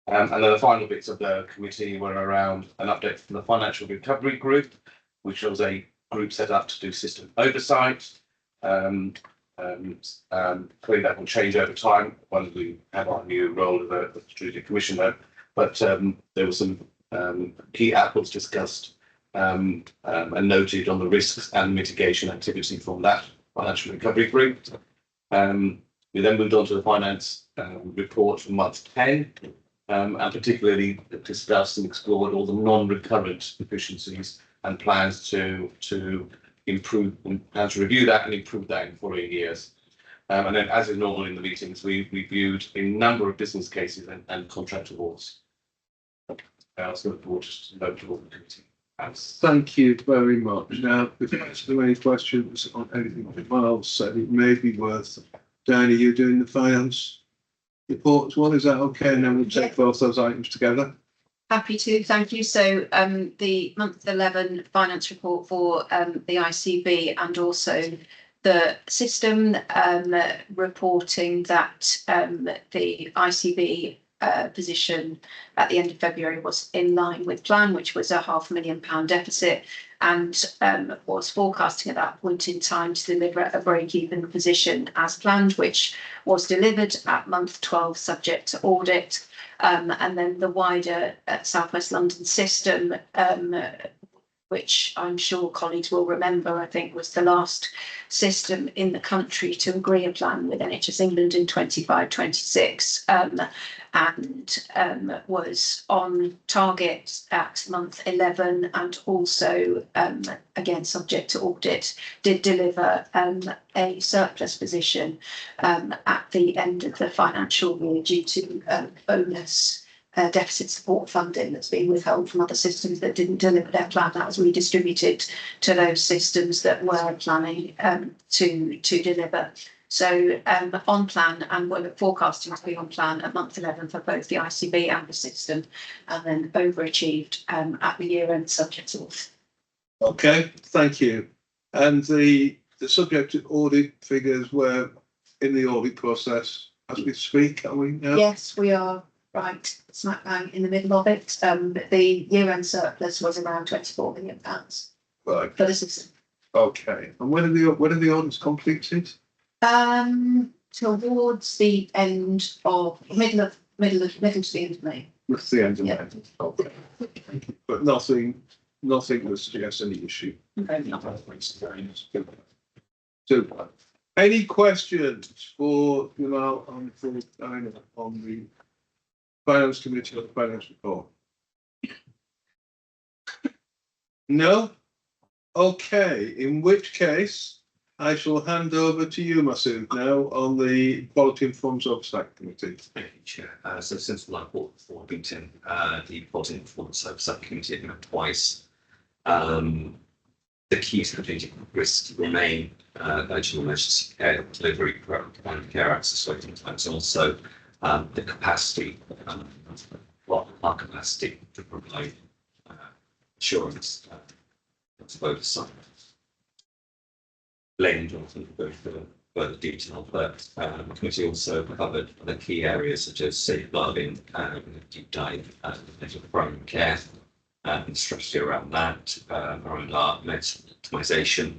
And then the final bits of the committee were around an update from the financial recovery group, which was a group set up to do system oversight. Clearly that will change over time once we have our new role of the strategic commissioner, but there were some key outputs discussed and noted on the risks and mitigation activity from that financial recovery group. We then moved on to the finance report for month 10, and particularly discussed and explored all the non-recurrent deficiencies and plans to improve and plans to review that and improve that in following years. And then, as is normal in the meetings, we reviewed a number of business cases and contract awards. So the board just note to all the committee. Thank you very much. Now, if there are any questions on anything that Miles said, it may be worth, Diana, you doing the finance report as well. Is that okay? And then we'll take both those items together. Happy to, thank you. So the month 11 finance report for the ICB and also the system reporting that the ICB position at the end of February was in line with plan, which was a £500,000 deficit, and was forecasting at that point in time to deliver a break-even position as planned, which was delivered at month 12 subject to audit. And then the wider South West London system, which I'm sure colleagues will remember, I think was the last system in the country to agree a plan with NHS England in 25-26, and was on target at month 11, and also, again, subject to audit, did deliver a surplus position at the end of the financial year due to bonus deficit support funding that's been withheld from other systems that didn't deliver their plan. That was redistributed to those systems that were planning to deliver. So on plan, and we're forecasting to be on plan at month 11 for both the ICB and the system, and then overachieved at the year end subject to audit. Okay, thank you. And the subject of audit figures were in the audit process as we speak, are we now? Yes, we are. Right, smack bang in the middle of it. The year-end surplus was around £24 million Right. for the system. Okay. And when are the audits completed? Towards the end of middle to the end of May. That's the end of Yeah. that. Okay. But nothing that suggests any issue. Super. Any questions for Jamal and for Diana on the Finance Committee or the Finance Report? No? Okay, in which case I shall hand over to you, Masood, now on the Quality and Funds Oversight Committee. Thank you, Chair. So since the last report before meeting, the Quality and Performance Oversight Committee had met twice. The key strategic risks remain urgent emergency care delivery, and care access waiting times, and also the capacity, our capacity to provide assurance of oversight. Lane Johnson will go through further detail, but the committee also covered the key areas such as safeguarding, deep dive into primary care, and strategy around that, around our medicine optimization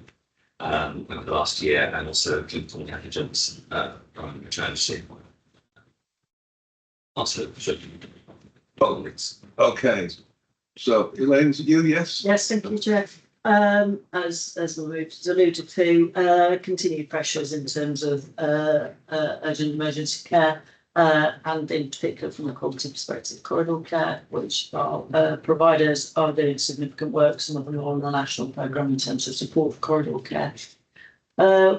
over the last year, and also clinical negligence around maternity. Also, Okay, so Elaine, is it you? Yes? Yes, thank you, Chair. As alluded to, continued pressures in terms of urgent emergency care, and in particular from the quality perspective, corridor care, which our providers are doing significant work, some of them are on the national programme in terms of support for corridor care.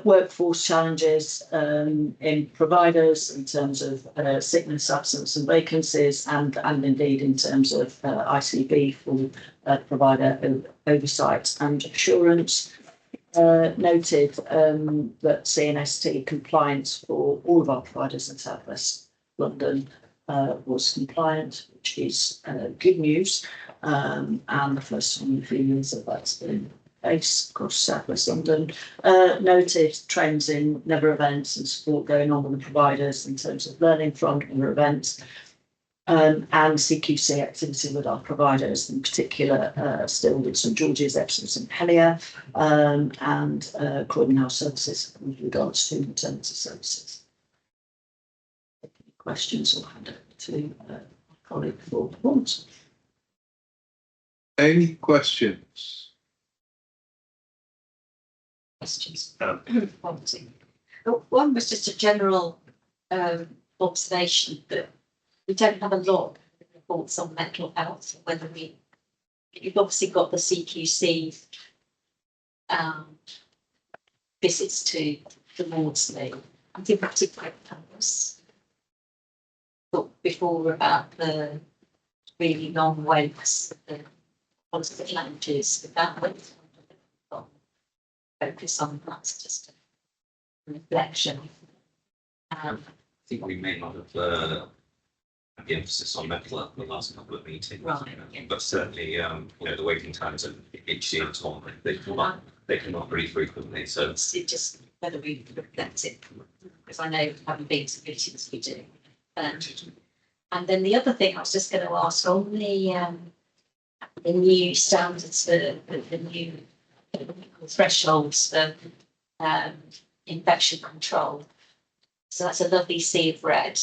Workforce challenges in providers in terms of sickness, absence and vacancies, and indeed in terms of ICB for provider oversight and assurance. Noted that CNST compliance for all of our providers in South West London was compliant, which is good news, and the first time in a few years that that's been base across South West London. Noted trends in never events and support going on with the providers in terms of learning from never events, and CQC activity with our providers, in particular still with St George's, Epsom and Helier, and Croydon Health Services with regards to maternity services. Any questions, I'll hand over to my colleague for performance. Any questions? Questions. One was just a general observation that we don't have a lot of reports on mental health, whether you've obviously got the CQC visits to the Maudsley. I think particularly talked before about the really long waits, the constant challenges with that wait. Focus on that's just a reflection. I think we may not have had the emphasis on mental health in the last couple of meetings, Right. but certainly the waiting times at HC and Tom, they come up pretty frequently. So It's just whether we reflect it, because I know having been to meetings we do. And then the other thing I was just going to ask on the new standards for the new thresholds for infection control. So that's a lovely sea of red.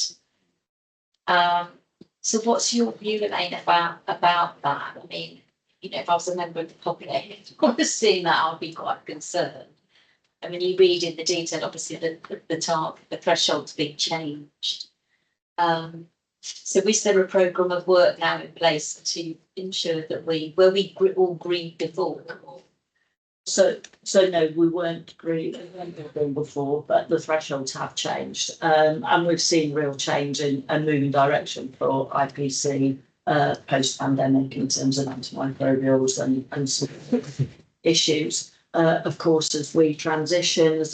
So what's your view, Elaine, about that? I mean, if I was a member of the public, if I was seeing that, I'd be quite concerned. I mean, you read in the detail, obviously the threshold's being changed. So is there a programme of work now in place to ensure that we all agreed before? So no, we weren't agreed before, but the thresholds have changed, and we've seen real change and moving direction for IPC post-pandemic in terms of antimicrobials and some issues. Of course, as we transition as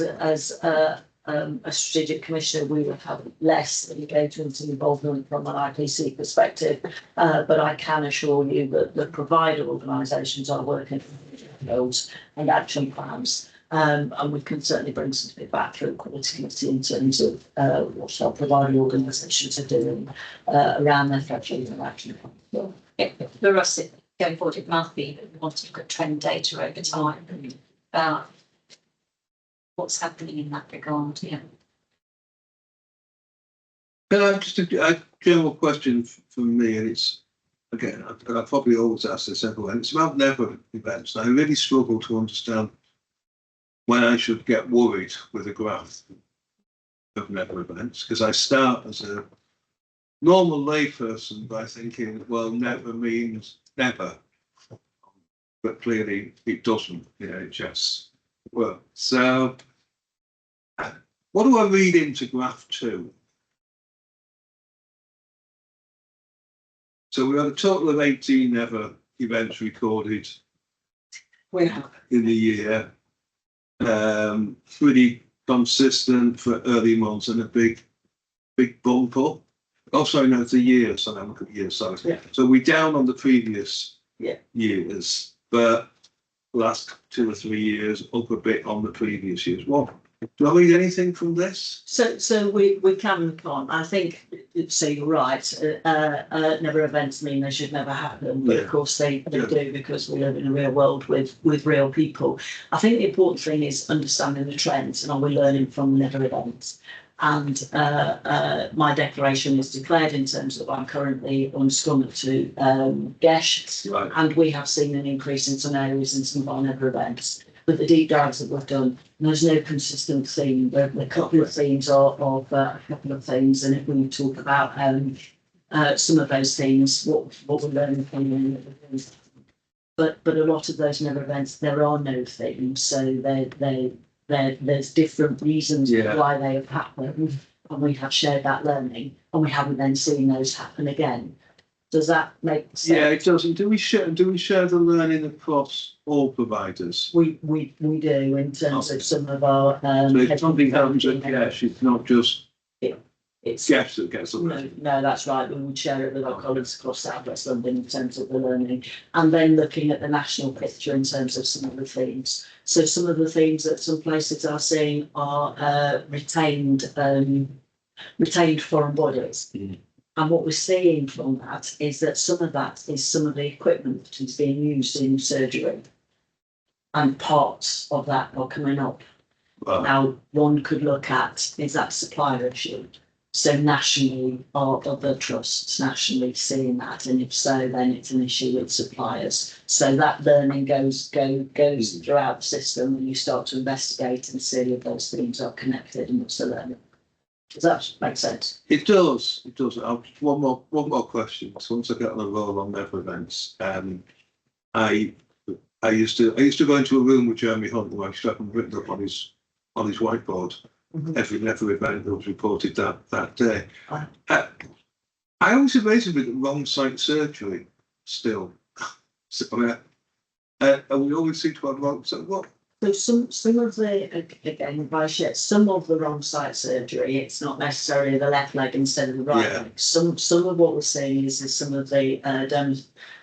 a strategic commissioner, we would have less engagement and involvement from an IPC perspective, but I can assure you that the provider organisations are working goals and action plans, and we can certainly bring some feedback through the quality committee in terms of what our provider organisations are doing around their thresholds and action plans. For us, going forward, it must be that we want to look at trend data over time about what's happening in that regard. Yeah. Just a general question for me, and it's, again, I probably always ask this everyone, it's about never events. I really struggle to understand when I should get worried with a graph of never events, because I start as a normal layperson by thinking, well, never means never. But clearly it doesn't in NHS work. So what do I read into graph 2? So we have a total of 18 never events recorded in the year. Pretty consistent for early months and a big bump up. Oh, sorry, no, it's a year. So I'm looking at years. Sorry. Yeah. So we're down on the previous Yeah. years, but last 2 or 3 years up a bit on the previous years. What? Do I read anything from this? So we can look on. I think, so you're right, never events mean they should never happen, but of course they do, because we live in a real world with real people. I think the important thing is understanding the trends, and are we learning from never events? And my declaration is declared in terms of I'm currently on scrum to GESH, Right. and we have seen an increase in some areas in some of our never events. But the deep dives that we've done, there's no consistent theme. The couple of themes are of a couple of things, and if we talk about some of those themes, what we're learning from them. But a lot of those never events, there are no themes, so there's different reasons why they have happened, and we have shared that learning, and we haven't then seen those happen again. Does that make sense? Yeah, it does. And do we share the learning across all providers? We do in terms of some of our. So if something happens at GESH, it's not just it's GESH that gets the learning. No, that's right. We would share it with our colleagues across South West London in terms of the learning, and then looking at the national picture in terms of some of the themes. So some of the themes that some places are seeing are retained foreign bodies. Mm. And what we're seeing from that is that some of the equipment that is being used in surgery, and parts of that are coming up. Right. Now, one could look at, is that supplier issue? So nationally, are other trusts nationally seeing that? And if so, then it's an issue with suppliers. So that learning goes throughout the system, and you start to investigate and see if those things are connected and what's the learning. Does that make sense? It does. It does. One more question. So once I get on the roll on never events, I used to go into a room with Jeremy Hunt, who I used to have him written up on his whiteboard. Mhm. Every never event that was reported that day. Right. I always amazed with the wrong site surgery still. So, and we always seem to have wrong. So what? So some of the, again, if I share some of the wrong site surgery, it's not necessarily the left leg instead of the right leg. Some of what we're seeing is some of the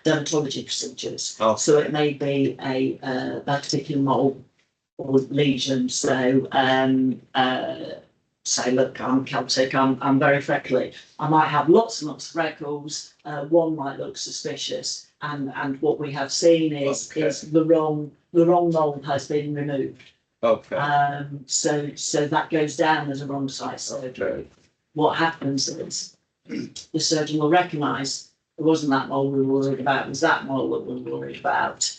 dermatology procedures. Oh. So it may be a particular mole or lesion. So say, look, I'm Celtic, I'm very freckly. I might have lots and lots of freckles. One might look suspicious, and what we have seen is the wrong mole has been removed. Okay. So that goes down as a wrong site surgery. What happens is the surgeon will recognise it wasn't that mole we were worried about, it was that mole that we were worried about.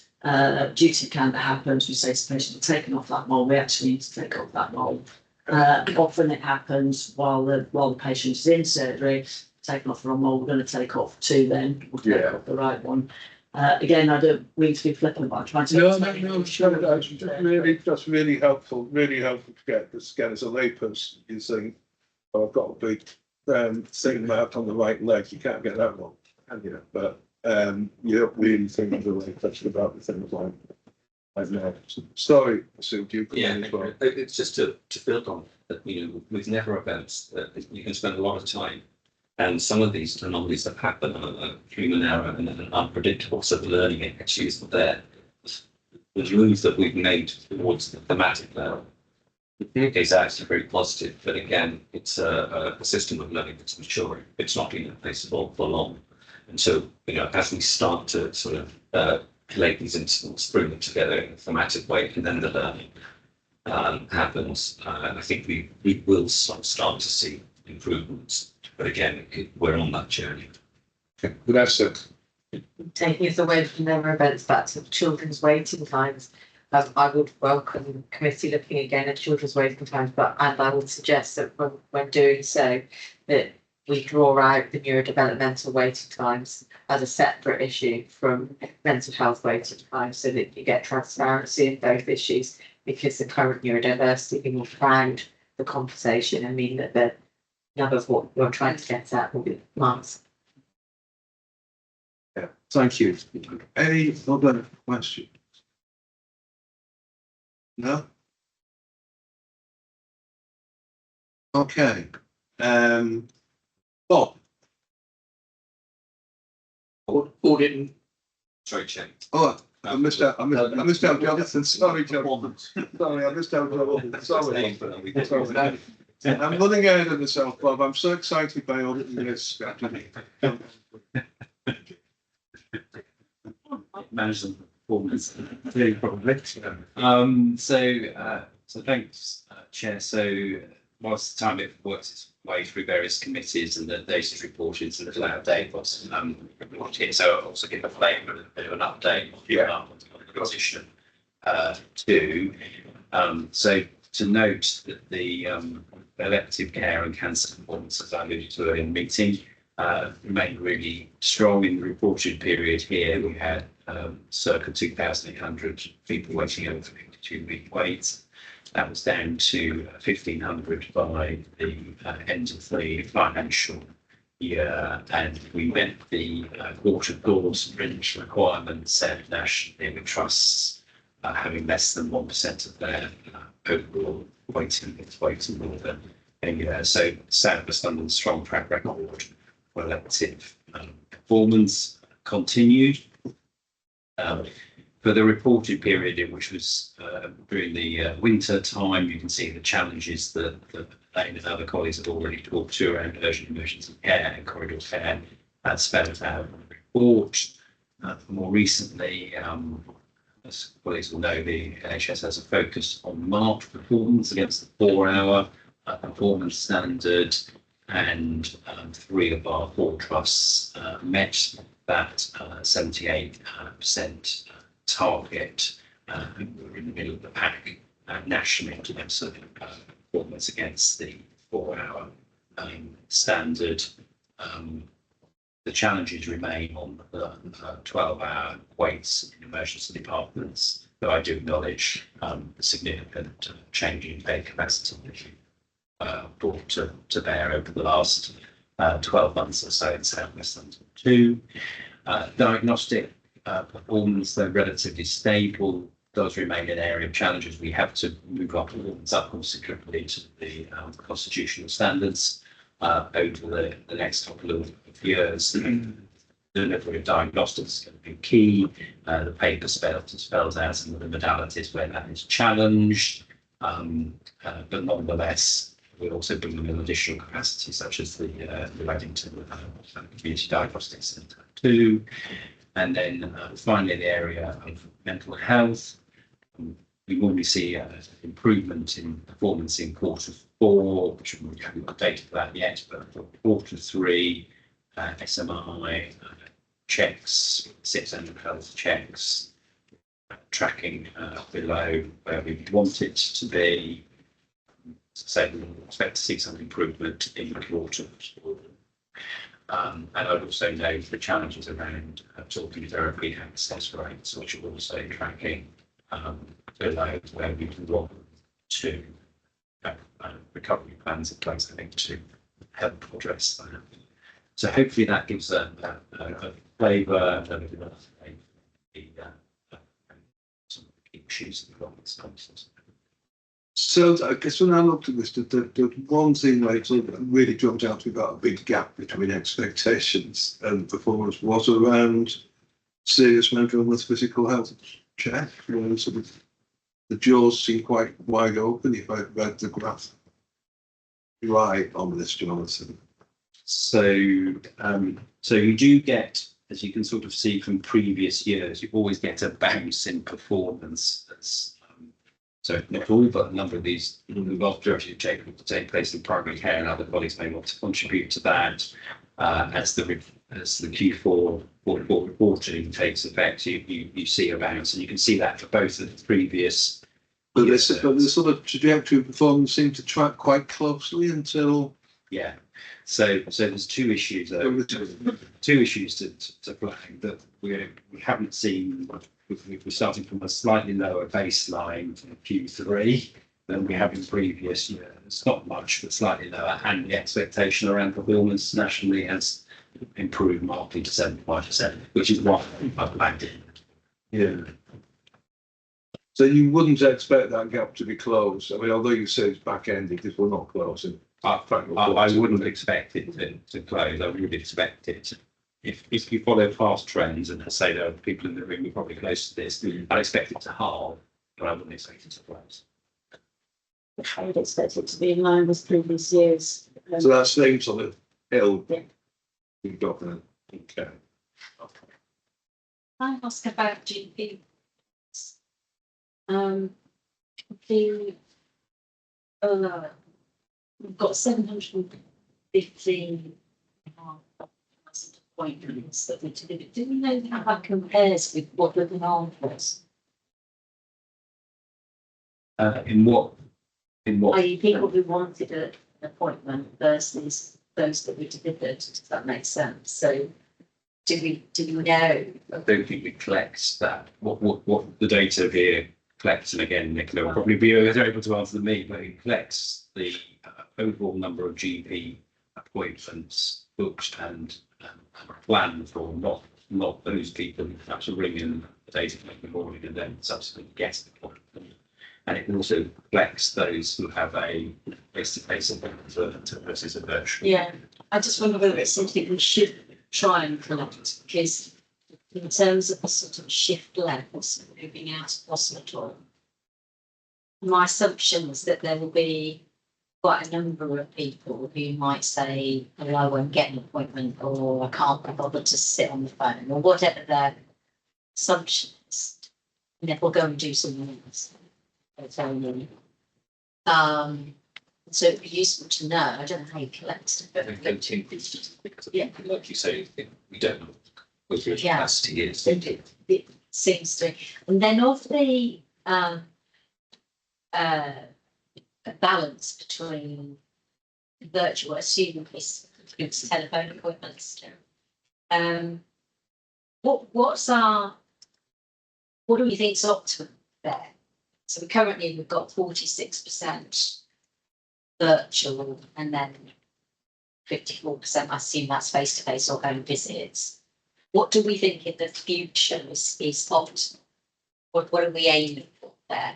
Due to kind that happens, we say to the patient, we're taking off that mole, we actually need to take off that mole. Often it happens while the patient is in surgery, taking off the wrong mole, we're going to take off two then, we'll take off the right one. Again, I don't mean to be flippant, but I'm trying to. No, sure. That's really helpful. Really helpful to get this again as a layperson. You saying, oh, I've got a big thing marked on the right leg. You can't get that one, can you? But you don't really think of the layperson about the things like that. Sorry, Sue, do you come in as well? It's just to build on that. With never events, you can spend a lot of time. And some of these anomalies that happen are human error and unpredictable, so the learning actually isn't there. The move that we've made towards the thematic level is actually very positive, but again, it's a system of learning that's maturing. It's not been in place for long. And so, as we start to sort of collate these incidents, bring them together in a thematic way, and then the learning happens, I think we will start to see improvements. But again, we're on that journey. Okay, Vanessa. Taking us away from their events back to children's waiting times. I would welcome the committee looking again at children's waiting times, and I would suggest that when doing so, that we draw out the neurodevelopmental waiting times as a separate issue from mental health waiting times, so that you get transparency in both issues, because the current neurodiversity will crowd the conversation and mean that the none of what you're trying to get at will be marks. Yeah, thank you. Any other questions? No? Okay. Bob. Audit. Sorry, Chair. Oh, I missed out. I missed out, Jonathan. Sorry, Jonathan. Sorry, I missed out, Jonathan. Sorry. Sorry. I'm running ahead of myself, Bob. I'm so excited by all this. Manage the performance. Really, probably. So thanks, Chair. So whilst the time it works its way through various committees and the data report is a little out of date, what's here. So I'll also give a flavour, a bit of an update on the position too. So to note that the elective care and cancer performance, as I alluded to earlier in the meeting, remained really strong in the reported period here. We had circa 2,800 people waiting over 52-week wait. That was down to 1,500 by the end of the financial year, and we met the door-to-door sprint requirement set nationally with trusts having less than 1% of their overall waiting more than a year. So South West London's strong track record for elective performance continued. For the reported period, which was during the winter time, you can see the challenges that Elaine and other colleagues have already talked to around urgent emergency care and corridor care. That's spelled out in the report. More recently, as colleagues will know, the NHS has a focus on marked performance against the 4-hour performance standard, and 3 of our 4 trusts met that 78% target. We're in the middle of the pack nationally in terms of performance against the 4-hour standard. The challenges remain on the 12-hour waits in emergency departments, though I do acknowledge the significant change in bed capacity brought to bear over the last 12 months or so in South West London too. Diagnostic performance, though relatively stable, does remain an area of challenges. We have to move our performance up considerably to the constitutional standards over the next couple of years. Delivery of diagnostics is going to be key. The paper spells out some of the modalities where that is challenged, but nonetheless, we're also bringing in additional capacity, such as the Reddington Community Diagnostics Centre too. And then finally, the area of mental health. We normally see improvement in performance in Q4, which we haven't got data for that yet, but for Q3, SMI checks, mental health checks, tracking below where we want it to be. So we expect to see some improvement in Q4. And I'd also note the challenges around talking therapy access rates, which are also tracking below where we want to have recovery plans in place, I think, to help address that. So hopefully that gives a flavour of some of the issues that we've got in this context. So I guess when I looked at this, the one thing like really jumped out to me about a big gap between expectations and performance was around serious mental illness, physical health check. You know, sort of the jaws seem quite wide open if I read the graph right on this, Jonathan. So you do get, as you can sort of see from previous years, you always get a bounce in performance. That's so not all, but a number of these, the vast majority take place in primary care, and other colleagues may want to contribute to that as the as the Q4 reporting takes effect, you see a bounce, and you can see that for both of the previous. But the sort of trajectory of performance seemed to track quite closely until. Yeah. So there's two issues two issues to flag that we haven't seen. We're starting from a slightly lower baseline from Q3 than we have in previous years. Not much, but slightly lower, and the expectation around performance nationally has improved markedly to 75%, which is what I've flagged in. Yeah. So you wouldn't expect that gap to be closed. I mean, although you say it's back ended, if we're not closing. I wouldn't expect it to close. I would expect it. If you follow past trends, and I say there are people in the room who are probably close to this, I'd expect it to halve, but I wouldn't expect it to close. I would expect it to be in line with previous years. So that same sort of hill. Yeah. You've got that. Okay. Can I ask about GP? We've got 715 appointments that we delivered. Do we know how that compares with what the demand was? In what? I.e. people who wanted an appointment versus those that we delivered. Does that make sense? So do we know? I don't think we collect that. What the data here collects, and again, Nicola will probably be able to answer than me, but it collects the overall number of GP appointments booked and planned for, not those people who have to ring in the data in the morning and then subsequently get the appointment. And it also collects those who have a face-to-face appointment versus a virtual. Yeah, I just wonder whether it's something we should try and collect, because in terms of the sort of shift levels moving out of hospital, my assumption is that there will be quite a number of people who might say, "Oh, I won't get an appointment," or "I can't be bothered to sit on the phone," or whatever their assumption is. And then we'll go and do something else. So it'd be useful to know. I don't know how you collect it, but Because like you say, we don't know what your Yeah. capacity is. it seems to. And then of the balance between virtual, assuming this includes telephone appointments, what do we think is optimum there? So currently we've got 46% virtual, and then 54%, I assume that's face-to-face or home visits. What do we think in the future is optimal? What are we aiming for there?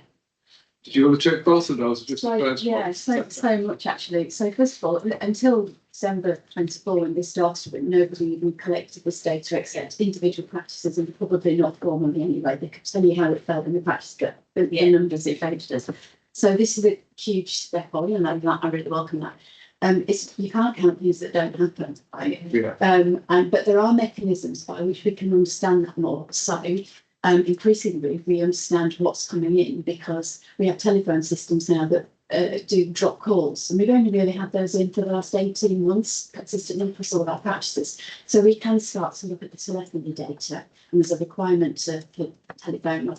Do you want to check both of those? Just So, first yeah, one? so much actually. So first of all, until December 24, when this started, but nobody even collected this data except individual practices, and probably not formally anyway. They could tell you how it felt in the practice, but the numbers it favored us. So this is a huge step on, and I really welcome that. You can't count things that don't happen, right? Yeah. But there are mechanisms by which we can understand that more. So increasingly we understand what's coming in, because we have telephone systems now that do drop calls, and we've only really had those in for the last 18 months consistently across all of our practices. So we can start to look at the telephony data, and there's a requirement for telephone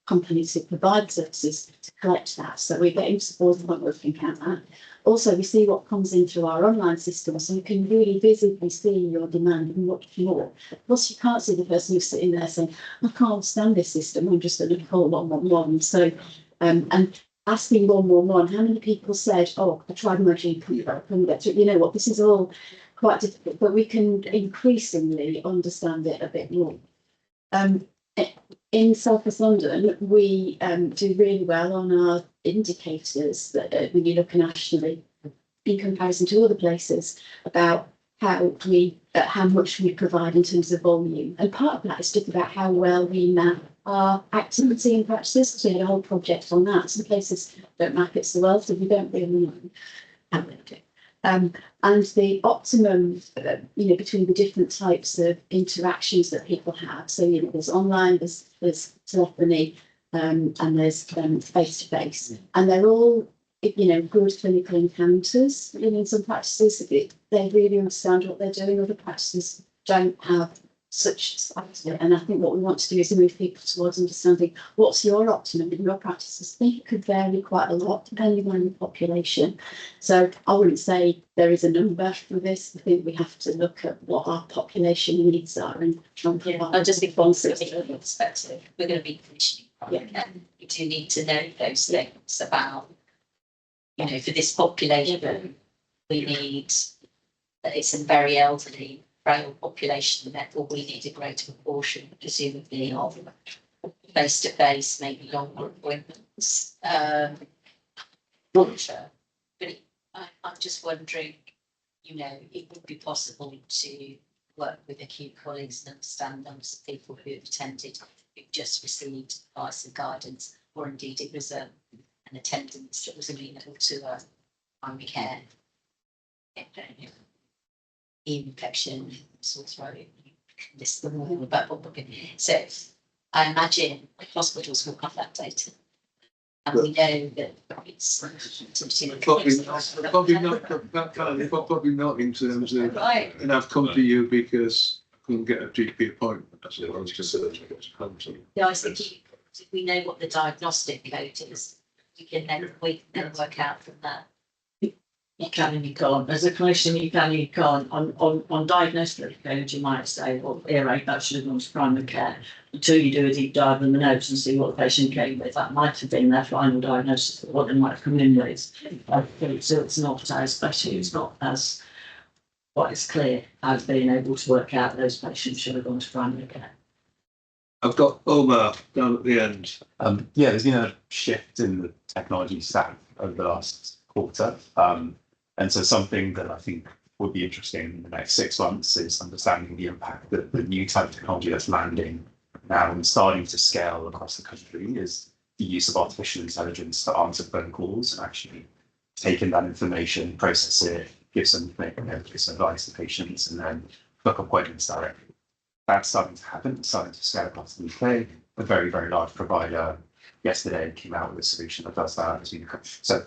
companies who provide services to collect that. So we're getting to the point where we can count that. Also, we see what comes in through our online system, so you can really visibly see your demand and much more. Plus, you can't see the person who's sitting there saying, "I can't stand this system, I'm just going to call 111." So, and asking 111, how many people said, "Oh, I tried my GP, but I couldn't get through." You know what, this is all quite difficult, but we can increasingly understand it a bit more. In South West London, we do really well on our indicators that when you look nationally in comparison to other places about how much we provide in terms of volume. And part of that is just about how well we map our activity in practices. So we had a whole project on that. Some places don't map it so well, so we don't really know how they do. And the optimum, between the different types of interactions that people have. So, there's online, there's telephony, and there's face-to-face. And they're all, good clinical encounters. In some practices, they really understand what they're doing. Other practices don't have such capacity. And I think what we want to do is move people towards understanding what's your optimum in your practices. I think it could vary quite a lot depending on the population. So I wouldn't say there is a number for this. I think we have to look at what our population needs are and try and provide I just think from responses. a perspective, we're going to be commissioning. Yeah. We do need to know those things about, for this population, we need, that it's a very elderly, frail population, therefore we need a greater proportion, presumably, of face-to-face, maybe longer appointments. Not sure, but I'm just wondering, it would be possible to work with acute colleagues and understand numbers of people who have attended, who've just received advice and guidance, or indeed it was an attendance that was amenable to primary care. Infection, sore throat, list them all, but so I imagine hospitals will have that data. And we know that it's Probably not in terms of, right. and I've come to you because I couldn't get a GP appointment. That's what I was considering. Yeah, I think if we know what the diagnostic code is, we can then work out from that. You can and you can't. As a clinician, you can and you can't. On diagnostic code, you might say, well, earache, that should have gone to primary care. Until you do a deep dive in the notes and see what the patient came with, that might have been their final diagnosis of what they might have come in with. So it's not as special, it's not as what is clear as being able to work out those patients should have gone to primary care. I've got Omar down at the end. Yeah, there's been a shift in the technology stack over the last quarter. And so something that I think would be interesting in the next 6 months is understanding the impact that the new type of technology that's landing now and starting to scale across the country is the use of artificial intelligence to answer phone calls and actually taking that information, process it, give some advice to patients, and then book appointments directly. That's starting to happen. It's starting to scale across the UK. A very, very large provider yesterday came out with a solution that does that. So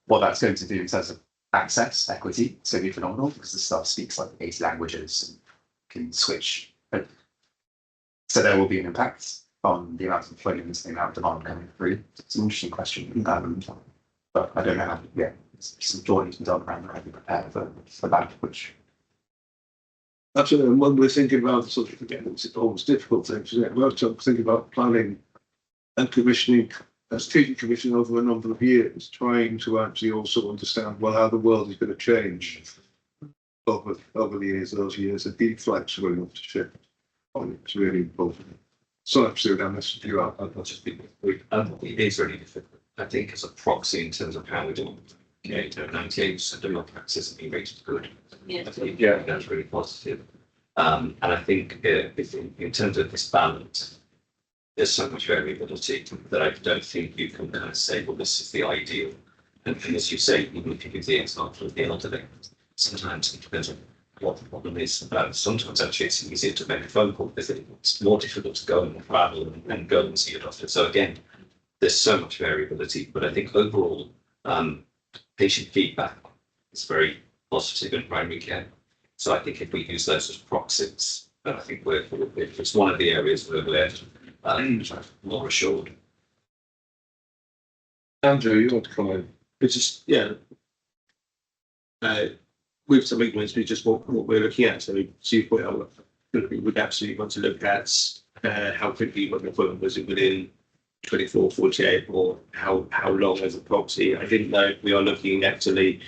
what that's going to do in terms of access, equity, it's going to be phenomenal because the stuff speaks like 80 languages and can switch. So there will be an impact on the amount of appointments, the amount of demand coming through. It's an interesting question. But I don't know how, some drawing to be done around how to prepare for that, which. Absolutely. And when we're thinking about sort of, again, it's always difficult things, isn't it? We're thinking about planning and commissioning, strategic commissioning over a number of years, trying to actually also understand, well, how the world is going to change over the years, those years, a deep flex will have to shift. It's really important. So absolutely, I must you out. I'll just be it is really difficult. I think as a proxy in terms of how we do it, 98% of our practices have been rated good. Yeah. I think that's really positive. And I think if in terms of this balance, there's so much variability that I don't think you can kind of say, well, this is the ideal. And as you say, even if you give the example of the elderly, sometimes it depends on what the problem is. Sometimes actually it's easier to make a phone call because it's more difficult to go and travel and go and see a doctor. So again, there's so much variability, but I think overall, patient feedback is very positive in primary care. So I think if we use those as proxies, then I think it's one of the areas where we're more assured. Andrew, you want to comment? It's just, with some ignorance, it's just what we're looking at. So you point out that we would absolutely want to look at how quickly when the appointment was it within 24, 48, or how long as a proxy. I didn't know if we are looking actually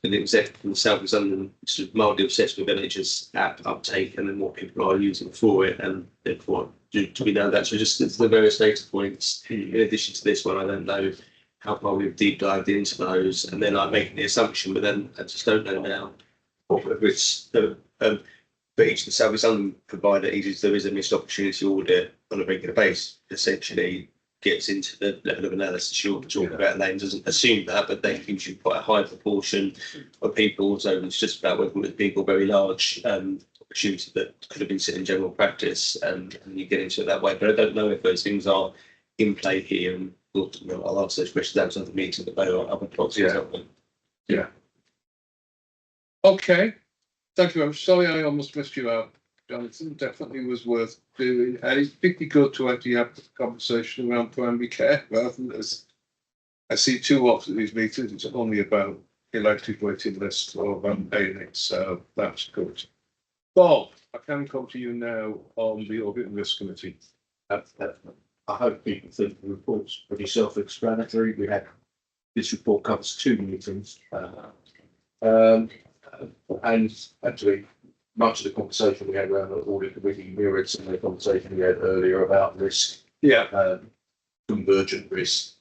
an exec from the South East London sort of mildly obsessed with NHS app uptake and then what people are using for it, and therefore do we know that? So just the various data points in addition to this one, I don't know how far we've deep dived into those, and then I'm making the assumption, but then I just don't know now whether it's for each of the South East London provider, there is a missed opportunity audit on a regular basis, essentially gets into the level of analysis you're talking about, and then doesn't assume that, but then gives you quite a high proportion of people. So it's just about working with people, very large opportunity that could have been sitting in general practice, and you get into it that way. But I don't know if those things are in play here, and I'll answer those questions outside the meeting, but they are other proxies. Yeah. Okay, thank you. I'm sorry I almost missed you out, Jonathan. Definitely was worth doing. And it's pretty good to actually have the conversation around primary care rather than as I see too often these meetings, it's only about elected waiting lists or campaigning, so that's good. Bob, I can come to you now on the Audit and Risk Committee. I hope people think the report's pretty self-explanatory. We had, this report covers 2 meetings. And actually, much of the conversation we had around the audit committee mirrored some of the conversation we had earlier about risk. Yeah. Convergent risk,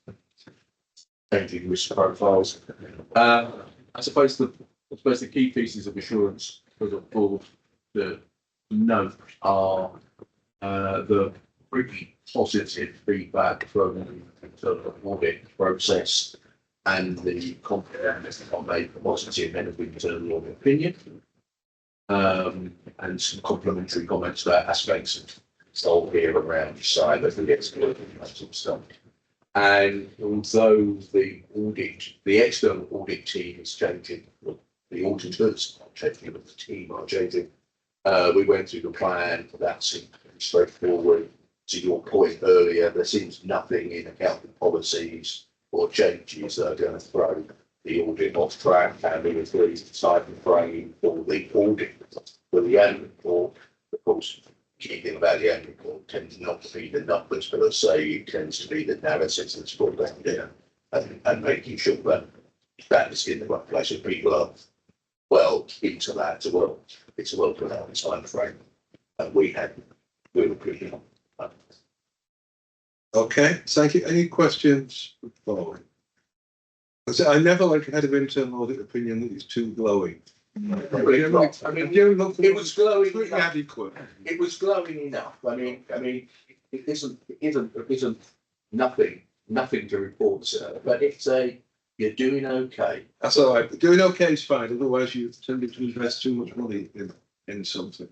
changing risk profiles. I suppose the key pieces of assurance for the board to note are the pretty positive feedback from the audit process and the confidence on made positive end of internal audit opinion. And some complimentary comments about aspects of style here around cyber, that sort of stuff. And although the external audit team is changing, the auditors are changing, but the team are changing. We went through the plan, that seemed straightforward. To your point earlier, there seems nothing in accounting policies or changes that are going to throw the audit off track, and we agree the type of frame for the audit for the annual report. Of course, key thing about the annual report tends not to be the numbers, but I say it tends to be the narrative that's brought down there, and making sure that that is in the right place and people are well into that as well. It's a well put out time frame, and we were pretty on. Okay, thank you. Any questions? Following. I never like a head of internal audit opinion that is too glowing. It was glowing pretty enough. adequate. It was glowing enough. I mean, it isn't nothing to report, sir. But it's you're doing okay. That's all right. Doing okay is fine. Otherwise, you tend to invest too much money in something.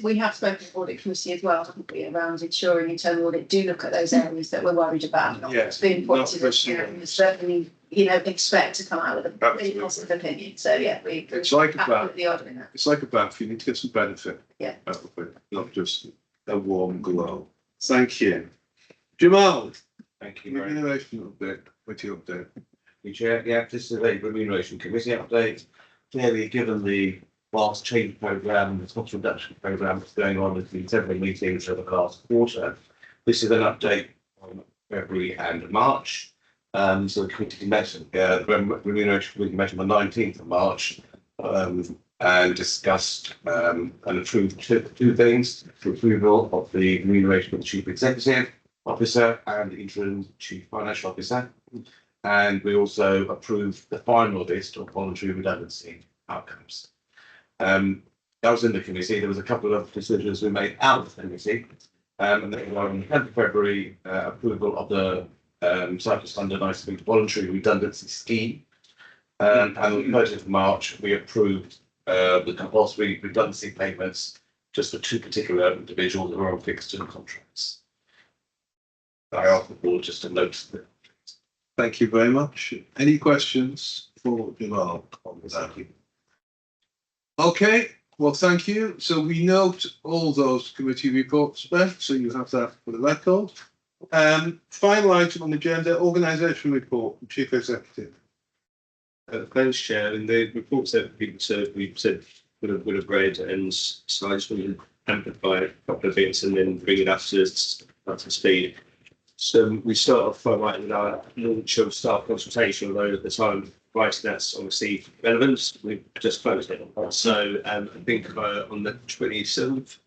We have spoken to audit committee as well, haven't we, around ensuring internal audit do look at those areas that we're worried about. Not Yes, being not pointed for at, sure. and certainly, expect to come out with a really Absolutely. positive opinion. So yeah, It's like a bath. absolutely are doing that. It's like a bath. You need to get some benefit Yeah. out of it, not just a warm glow. Thank you. Jamal, Thank you very much. remuneration update. What's your update? Chair, yeah, this is a remuneration committee update. Clearly, given the vast change programme, the cost reduction programme that's going on, there's been several meetings over the last quarter. This is an update on February and March. So the committee met, the remuneration committee met on the 19th of March and discussed and approved two things: the approval of the remuneration of the chief executive officer and the interim chief financial officer. And we also approved the final list of voluntary redundancy outcomes. That was in the committee. There was a couple of decisions we made out of the committee. And then on the 10th of February, approval of the Cyprus London ICB voluntary redundancy scheme. And on the 30th of March, we approved the compulsory redundancy payments just for 2 particular individuals who are on fixed term contracts. I asked the board just to note that. Thank you very much. Any questions for Jamal on that? Okay, well, thank you. So we note all those committee reports there, so you have that for the record. Final item on the agenda, organisation report, Chief Executive. Thanks, Chair. In the reports that we said would have read, and so I just want to amplify a couple of bits and then bring it up to speed. So we start off by writing with our launch of staff consultation, although at the time writing that's obviously relevant. We've just closed it. So I think on the 27th,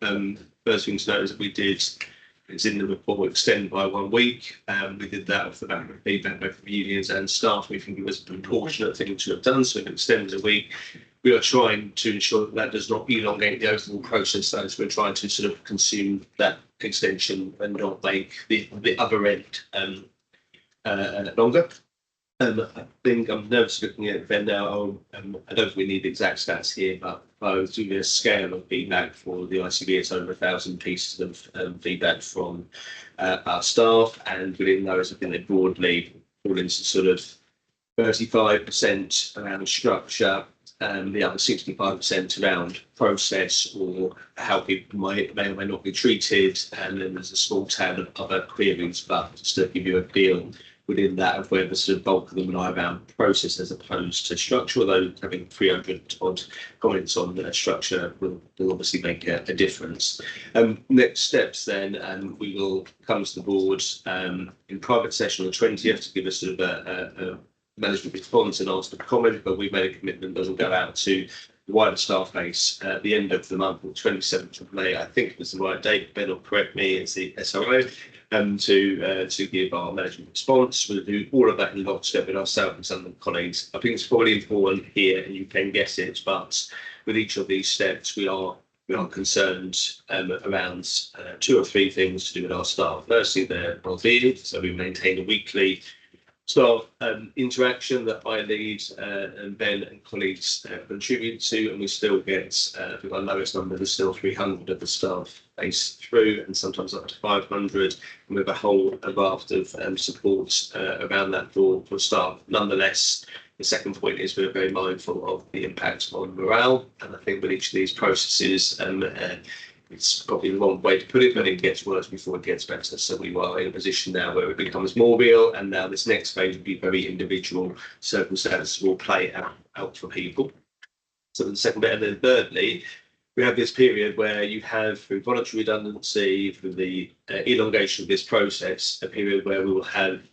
first thing to note is that we did, it's in the report, extend by 1 week. We did that off the back of feedback both from unions and staff. We think it was a proportionate thing to have done, so we've extended a week. We are trying to ensure that does not elongate the overall process, though, so we're trying to sort of consume that extension and not make the other end longer. I think I'm nervous looking at Ben now. I don't think we need the exact stats here, but I was doing a scale of feedback for the ICB. It's over 1,000 pieces of feedback from our staff, and within those, I think they broadly fall into sort of 35% around structure, the other 65% around process or how people may or may not be treated, and then there's a small tab of other queries, but just to give you a feel within that of where the sort of bulk of them lie around process as opposed to structure, although having 300 odd comments on structure will obviously make a difference. Next steps then, we will come to the board in private session on the 20th to give us sort of a management response and ask for comment, but we've made a commitment that will go out to the wider staff base at the end of the month, the 27th of May, I think was the right date. Ben will correct me, it's the SRO. To give our management response. We'll do all of that in lockstep with ourselves and some of the colleagues. I think it's probably important here, and you can guess it, but with each of these steps, we are concerned around 2 or 3 things to do with our staff. Firstly, their well-being, so we maintain a weekly staff interaction that I lead and Ben and colleagues contribute to, and we still get, I think our lowest number is still 300 of the staff base through, and sometimes up to 500, and we have a whole raft of support around that for staff. Nonetheless, the second point is we're very mindful of the impact on morale, and I think with each of these processes, it's probably the wrong way to put it, but it gets worse before it gets better. So we are in a position now where it becomes more real, and now this next phase will be very individual. Circumstances will play out for people. So the second bit, and then thirdly, we have this period where you have, through voluntary redundancy, through the elongation of this process, a period where we will have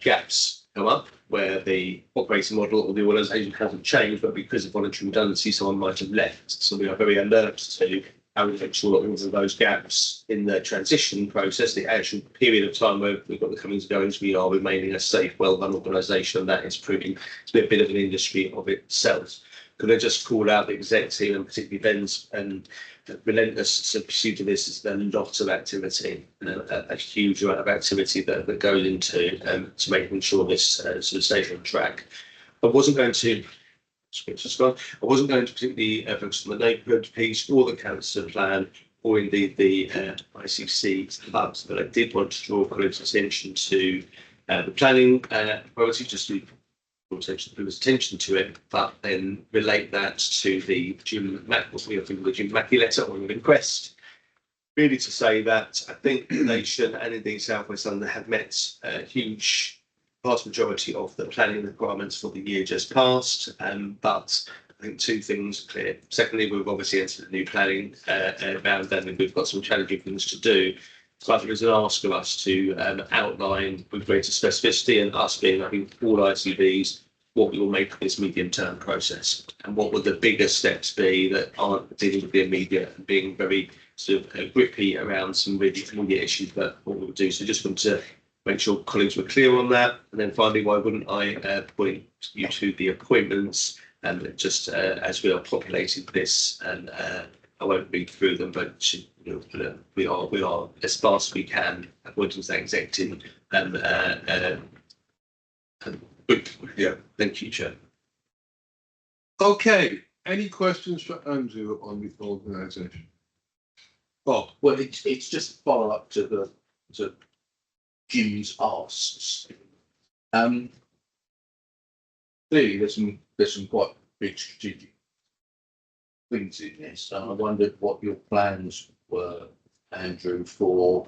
gaps come up, where the operating model or the organisation hasn't changed, but because of voluntary redundancy, someone might have left. So we are very alert to how we make sure that all of those gaps in the transition process, the actual period of time where we've got the comings and goings, we are remaining a safe, well-run organisation. That is proving to be a bit of an industry of itself. Could I just call out the exec team, and particularly Ben's relentless pursuit of this? Is a lot of activity, a huge amount of activity that goes into to making sure this sort of stays on track. I wasn't going to particularly focus on the neighbourhood piece or the cancer plan or indeed the ICC hubs, but I did want to draw colleagues' attention to the planning priority, just to draw attention to it, but then relate that to the Jim Mackey letter or request. Really to say that I think the nation and indeed South West London have met a huge vast majority of the planning requirements for the year just past, but I think 2 things are clear. Secondly, we've obviously entered a new planning round, and we've got some challenging things to do. So there is an ask of us to outline with greater specificity, and us being, I think, all ICBs, what we will make of this medium-term process, and what would the bigger steps be that aren't dealing with the immediate and being very sort of grippy around some really immediate issues, but what we would do. So just want to make sure colleagues were clear on that. And then finally, why wouldn't I point you to the appointments, and just as we are populating this, and I won't read through them, but we are as fast as we can appointing that exec team, and yeah, thank you, Chair. Okay, any questions for Andrew on the organisation? Bob, well, it's just follow up to Jim's asks. Clearly, there's some quite big strategic things in this, and I wondered what your plans were, Andrew, for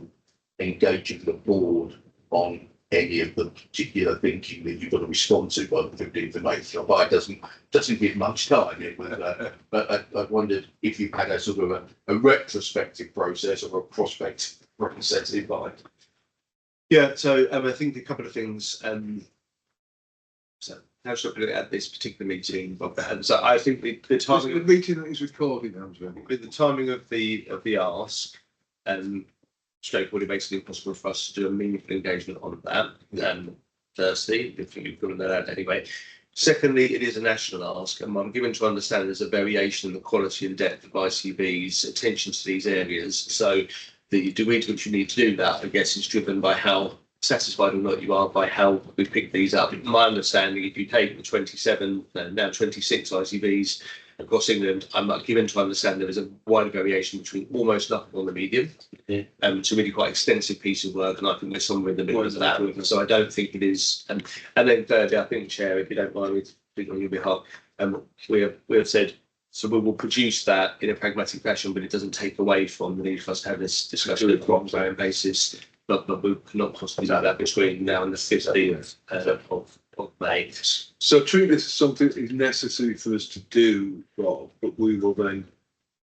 engaging the board on any of the particular thinking that you've got to respond to by the 15th of April. But it doesn't give much time. But I wondered if you had a sort of a retrospective process or a prospective process in mind. Yeah, so I think a couple of things. So how should I put it at this particular meeting, Bob? So I think the timing of the meeting that is recording, Andrew. With the timing of the ask, straightforward, it makes it impossible for us to do a meaningful engagement on that. Firstly, if you've got that out anyway. Secondly, it is a national ask, and I'm given to understand there's a variation in the quality and depth of ICB's attention to these areas. So the degree to which you need to do that, I guess, is driven by how satisfied or not you are by how we pick these up. My understanding, if you take the 27, now 26 ICBs across England, I'm given to understand there is a wide variation between almost nothing on the medium to really quite extensive piece of work, and I think we're somewhere in the middle of that. So I don't think it is. And then thirdly, I think, Chair, if you don't mind me speak on your behalf. We have said, so we will produce that in a pragmatic fashion, but it doesn't take away from the need for us to have this discussion on an ongoing basis. But we cannot possibly do that between now and the 15th of May. So treat this as something that is necessary for us to do, Rob, but we will then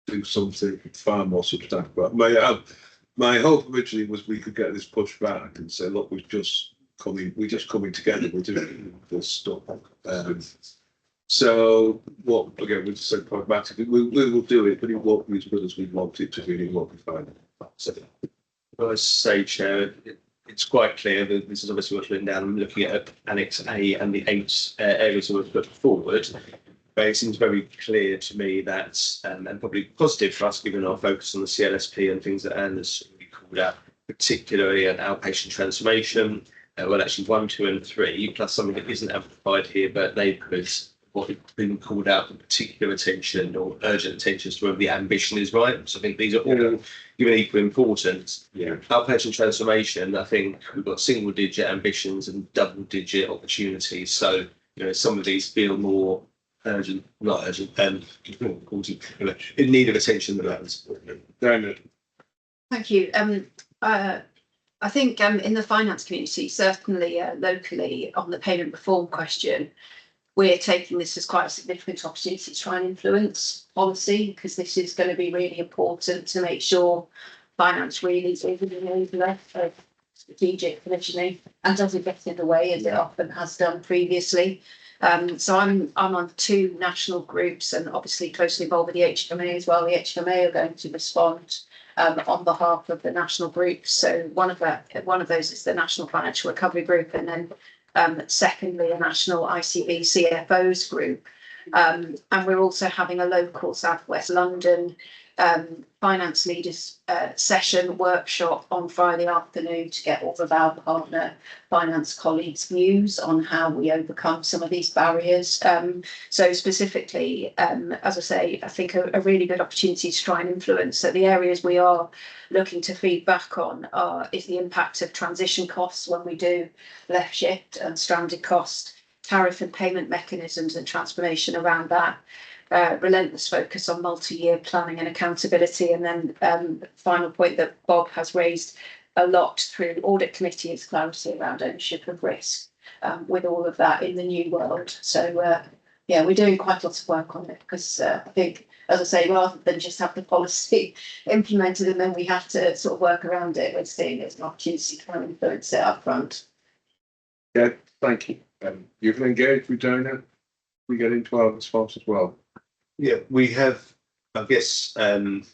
do something far more substantial. My hope originally was we could get this pushed back and say, look, we're just coming together, we're doing this stuff. So what again, we just said pragmatically, we will do it, but it won't be as good as we want it to be, it won't be fine. So, well, as I say, Chair, it's quite clear that this is obviously what's written down. I'm looking at Annex A and the 8 areas that were put forward. But it seems very clear to me that, and probably positive for us, given our focus on the CLSP and things that Anne has already called out, particularly an outpatient transformation, well, actually 1, 2, and 3, plus something that isn't amplified here, but neighbourhoods, what has been called out for particular attention or urgent attention as to whether the ambition is right. So I think these are all given equal importance. Yeah. Outpatient transformation, I think we've got single digit ambitions and double digit opportunities. So, some of these feel more urgent, not urgent, and in need of attention than others. Thank you. I think in the finance community, certainly locally on the payment reform question, we're taking this as quite a significant opportunity to try and influence policy, because this is going to be really important to make sure finance really is an enabler of strategic commissioning and doesn't get in the way as it often has done previously. So I'm on 2 national groups and obviously closely involved with the HMA as well. The HMA are going to respond on behalf of the national groups. So one of those is the National Financial Recovery Group, and then secondly, a national ICB CFOs group. And we're also having a local South West London finance leaders session workshop on Friday afternoon to get all of our partner finance colleagues' views on how we overcome some of these barriers. So specifically, as I say, I think a really good opportunity to try and influence. So the areas we are looking to feed back on is the impact of transition costs when we do left shift and stranded cost, tariff and payment mechanisms and transformation around that. Relentless focus on multi-year planning and accountability. And then final point that Bob has raised a lot through audit committee is clarity around ownership of risk with all of that in the new world. So we're doing quite a lot of work on it, because I think, as I say, rather than just have the policy implemented and then we have to sort of work around it, we're seeing it as an opportunity to try and influence it up front. Yeah, thank you. You can engage with Dana. We get into our response as well. Yeah, we have, I guess, in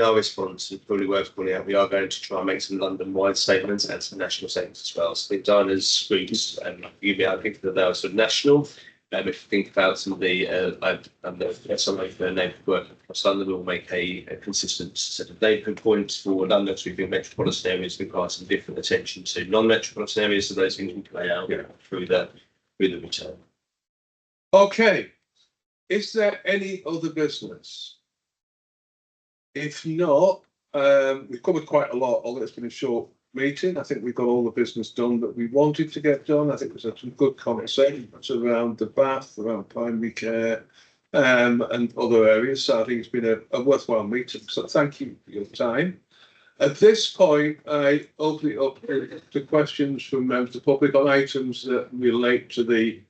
our response, it's probably worth pointing out, we are going to try and make some London-wide statements and some national statements as well. So I think Diana's groups, I think that they are sort of national. If you think about some of the some of the neighbourhood work across London, we'll make a consistent set of neighbourhood points for London. So we think metropolitan areas require some different attention to non-metropolitan areas, so those things will play out through the return. Okay. Is there any other business? If not, we've covered quite a lot, although it's been a short meeting. I think we've got all the business done that we wanted to get done. I think there's some good conversations around the bath, around primary care, and other areas. So I think it's been a worthwhile meeting. So thank you for your time. At this point, I open it up to questions from members of the public on items that relate to the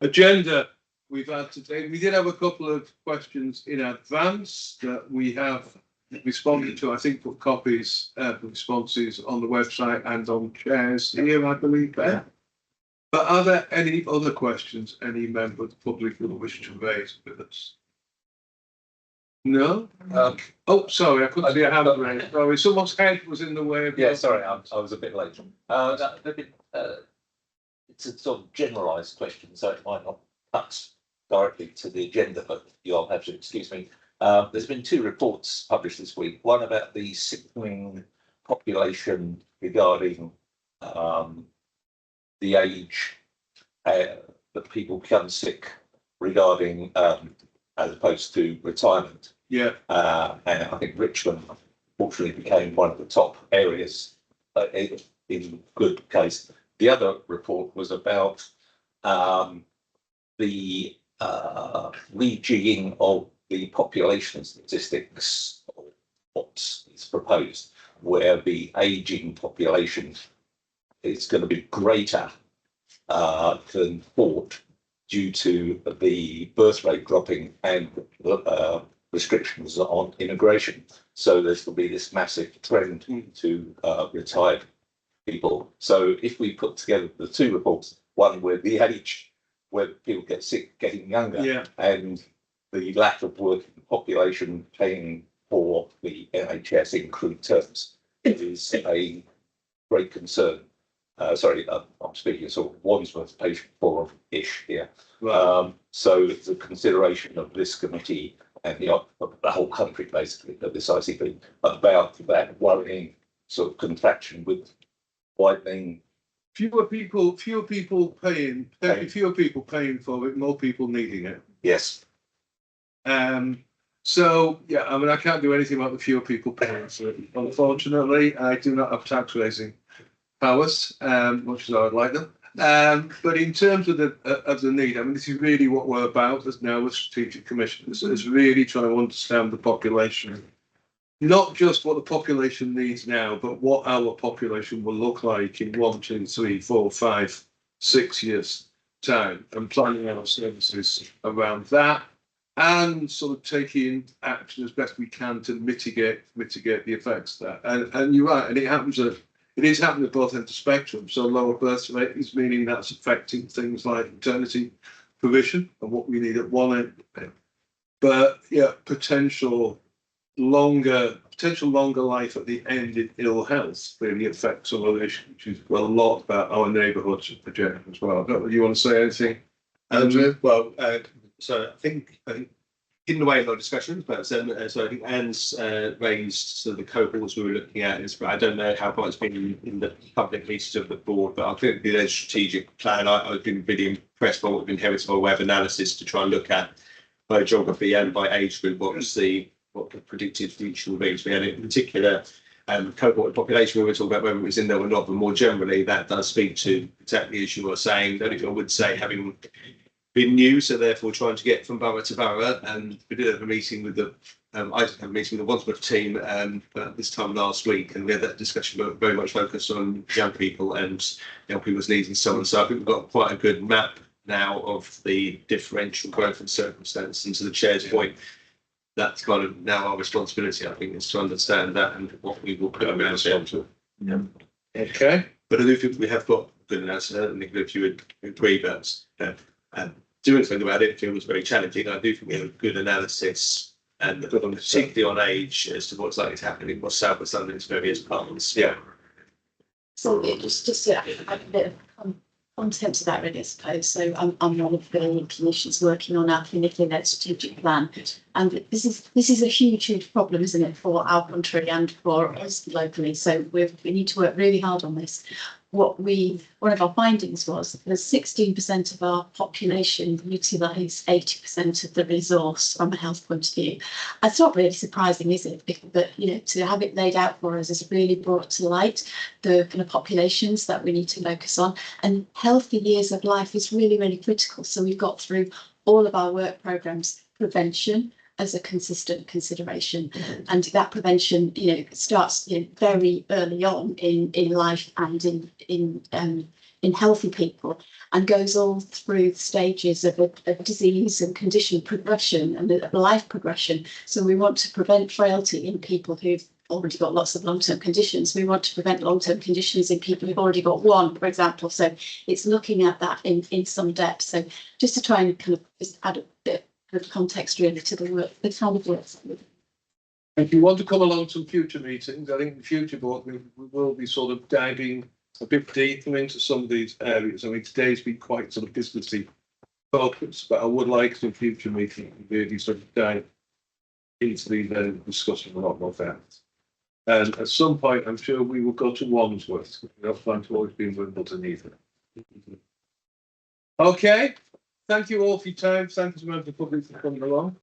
agenda we've had today. We did have a couple of questions in advance that we have responded to. I think put copies of responses on the website and on chairs here, I believe. But are there any other questions any member of the public would wish to raise with us? No? Oh, sorry, I couldn't see a hand raised. Sorry, someone's head was in the way of. Yeah, sorry, I was a bit late. It's a sort of generalised question, so it might not touch directly to the agenda, but you'll have to excuse me. There's been 2 reports published this week. One about the sickening population regarding the age that people become sick regarding as opposed to retirement. Yeah. And I think Richmond fortunately became one of the top areas in good case. The other report was about the rejigging of the population statistics, what is proposed, where the aging population is going to be greater than thought due to the birth rate dropping and restrictions on immigration. So there's going to be this massive trend to retired people. So if we put together the two reports, one with the age where people get sick getting younger, and the lack of working population paying for the NHS in crude terms, it is a great concern. Sorry, I'm speaking sort of Wandsworth patient forum-ish here. So it's a consideration of this committee and the whole country, basically, of this ICB, about that worrying sort of contraction with widening. Fewer people paying, fewer people paying for it, more people needing it. Yes. So yeah, I mean, I can't do anything about the fewer people paying for it. Unfortunately, I do not have tax raising powers, much as I would like them. But in terms of the need, I mean, this is really what we're about as now a strategic commission. It's really trying to understand the population, not just what the population needs now, but what our population will look like in 1, 2, 3, 4, 5, 6 years time, and planning our services around that, and sort of taking action as best we can to mitigate the effects of that. And you're right, and it is happening at both ends of the spectrum. So lower birth rate is meaning that's affecting things like maternity provision and what we need at one end. But yeah, potential longer life at the end in ill health really affects some other issues, which is a lot about our neighbourhoods project as well. Do you want to say anything, Andrew? So I think hidden away a lot of discussions, but so I think Anne's raised sort of the cohorts we were looking at. I don't know how far it's been in the public meetings of the board, but I think the strategic plan, I've been really impressed by what we've inherited by web analysis to try and look at by geography and by age group what the predicted future will be. So we had in particular cohort of population we were talking about, whether it was in there or not, but more generally that does speak to exactly as you were saying. The only thing I would say, having been new, so therefore trying to get from borough to borough, and we did have a meeting with the I did have a meeting with the Wandsworth team this time last week, and we had that discussion very much focused on young people and young people's needs and so on. So I think we've got quite a good map now of the differential growth and circumstance. And to the chair's point, that's kind of now our responsibility, I think, is to understand that and what we will put around it. Yeah. Okay. But I do think we have got good analysis. I don't think if you would agree, but doing something about it feels very challenging. I do think we have a good analysis, and particularly on age, as to what's likely to happen in South West London's various parts. Yeah. So just to add a bit of content to that, really, I suppose. So I'm one of the clinicians working on our clinically led strategic plan, and this is a huge problem, isn't it, for our country and for us locally. So we need to work really hard on this. One of our findings was that 16% of our population utilise 80% of the resource from a health point of view. It's not really surprising, is it? But to have it laid out for us has really brought to light the kind of populations that we need to focus on. And healthy years of life is really critical. So we've got through all of our work programmes prevention as a consistent consideration, and that prevention starts very early on in life and in healthy people, and goes all through the stages of a disease and condition progression and a life progression. So we want to prevent frailty in people who've already got lots of long-term conditions. We want to prevent long-term conditions in people who've already got one, for example. So it's looking at that in some depth. So just to try and kind of just add a bit of context really to the work, the kind of work. If you want to come along to future meetings, I think the future board we will be sort of diving a bit deeper into some of these areas. I mean, today's been quite sort of businessy focused, but I would like some future meetings to really sort of dive into the discussion a lot more facts. And at some point, I'm sure we will go to Wandsworth. We don't plan to always be in Wimbledon either. Okay. Thank you all for your time. Thank you to members of the public for coming along.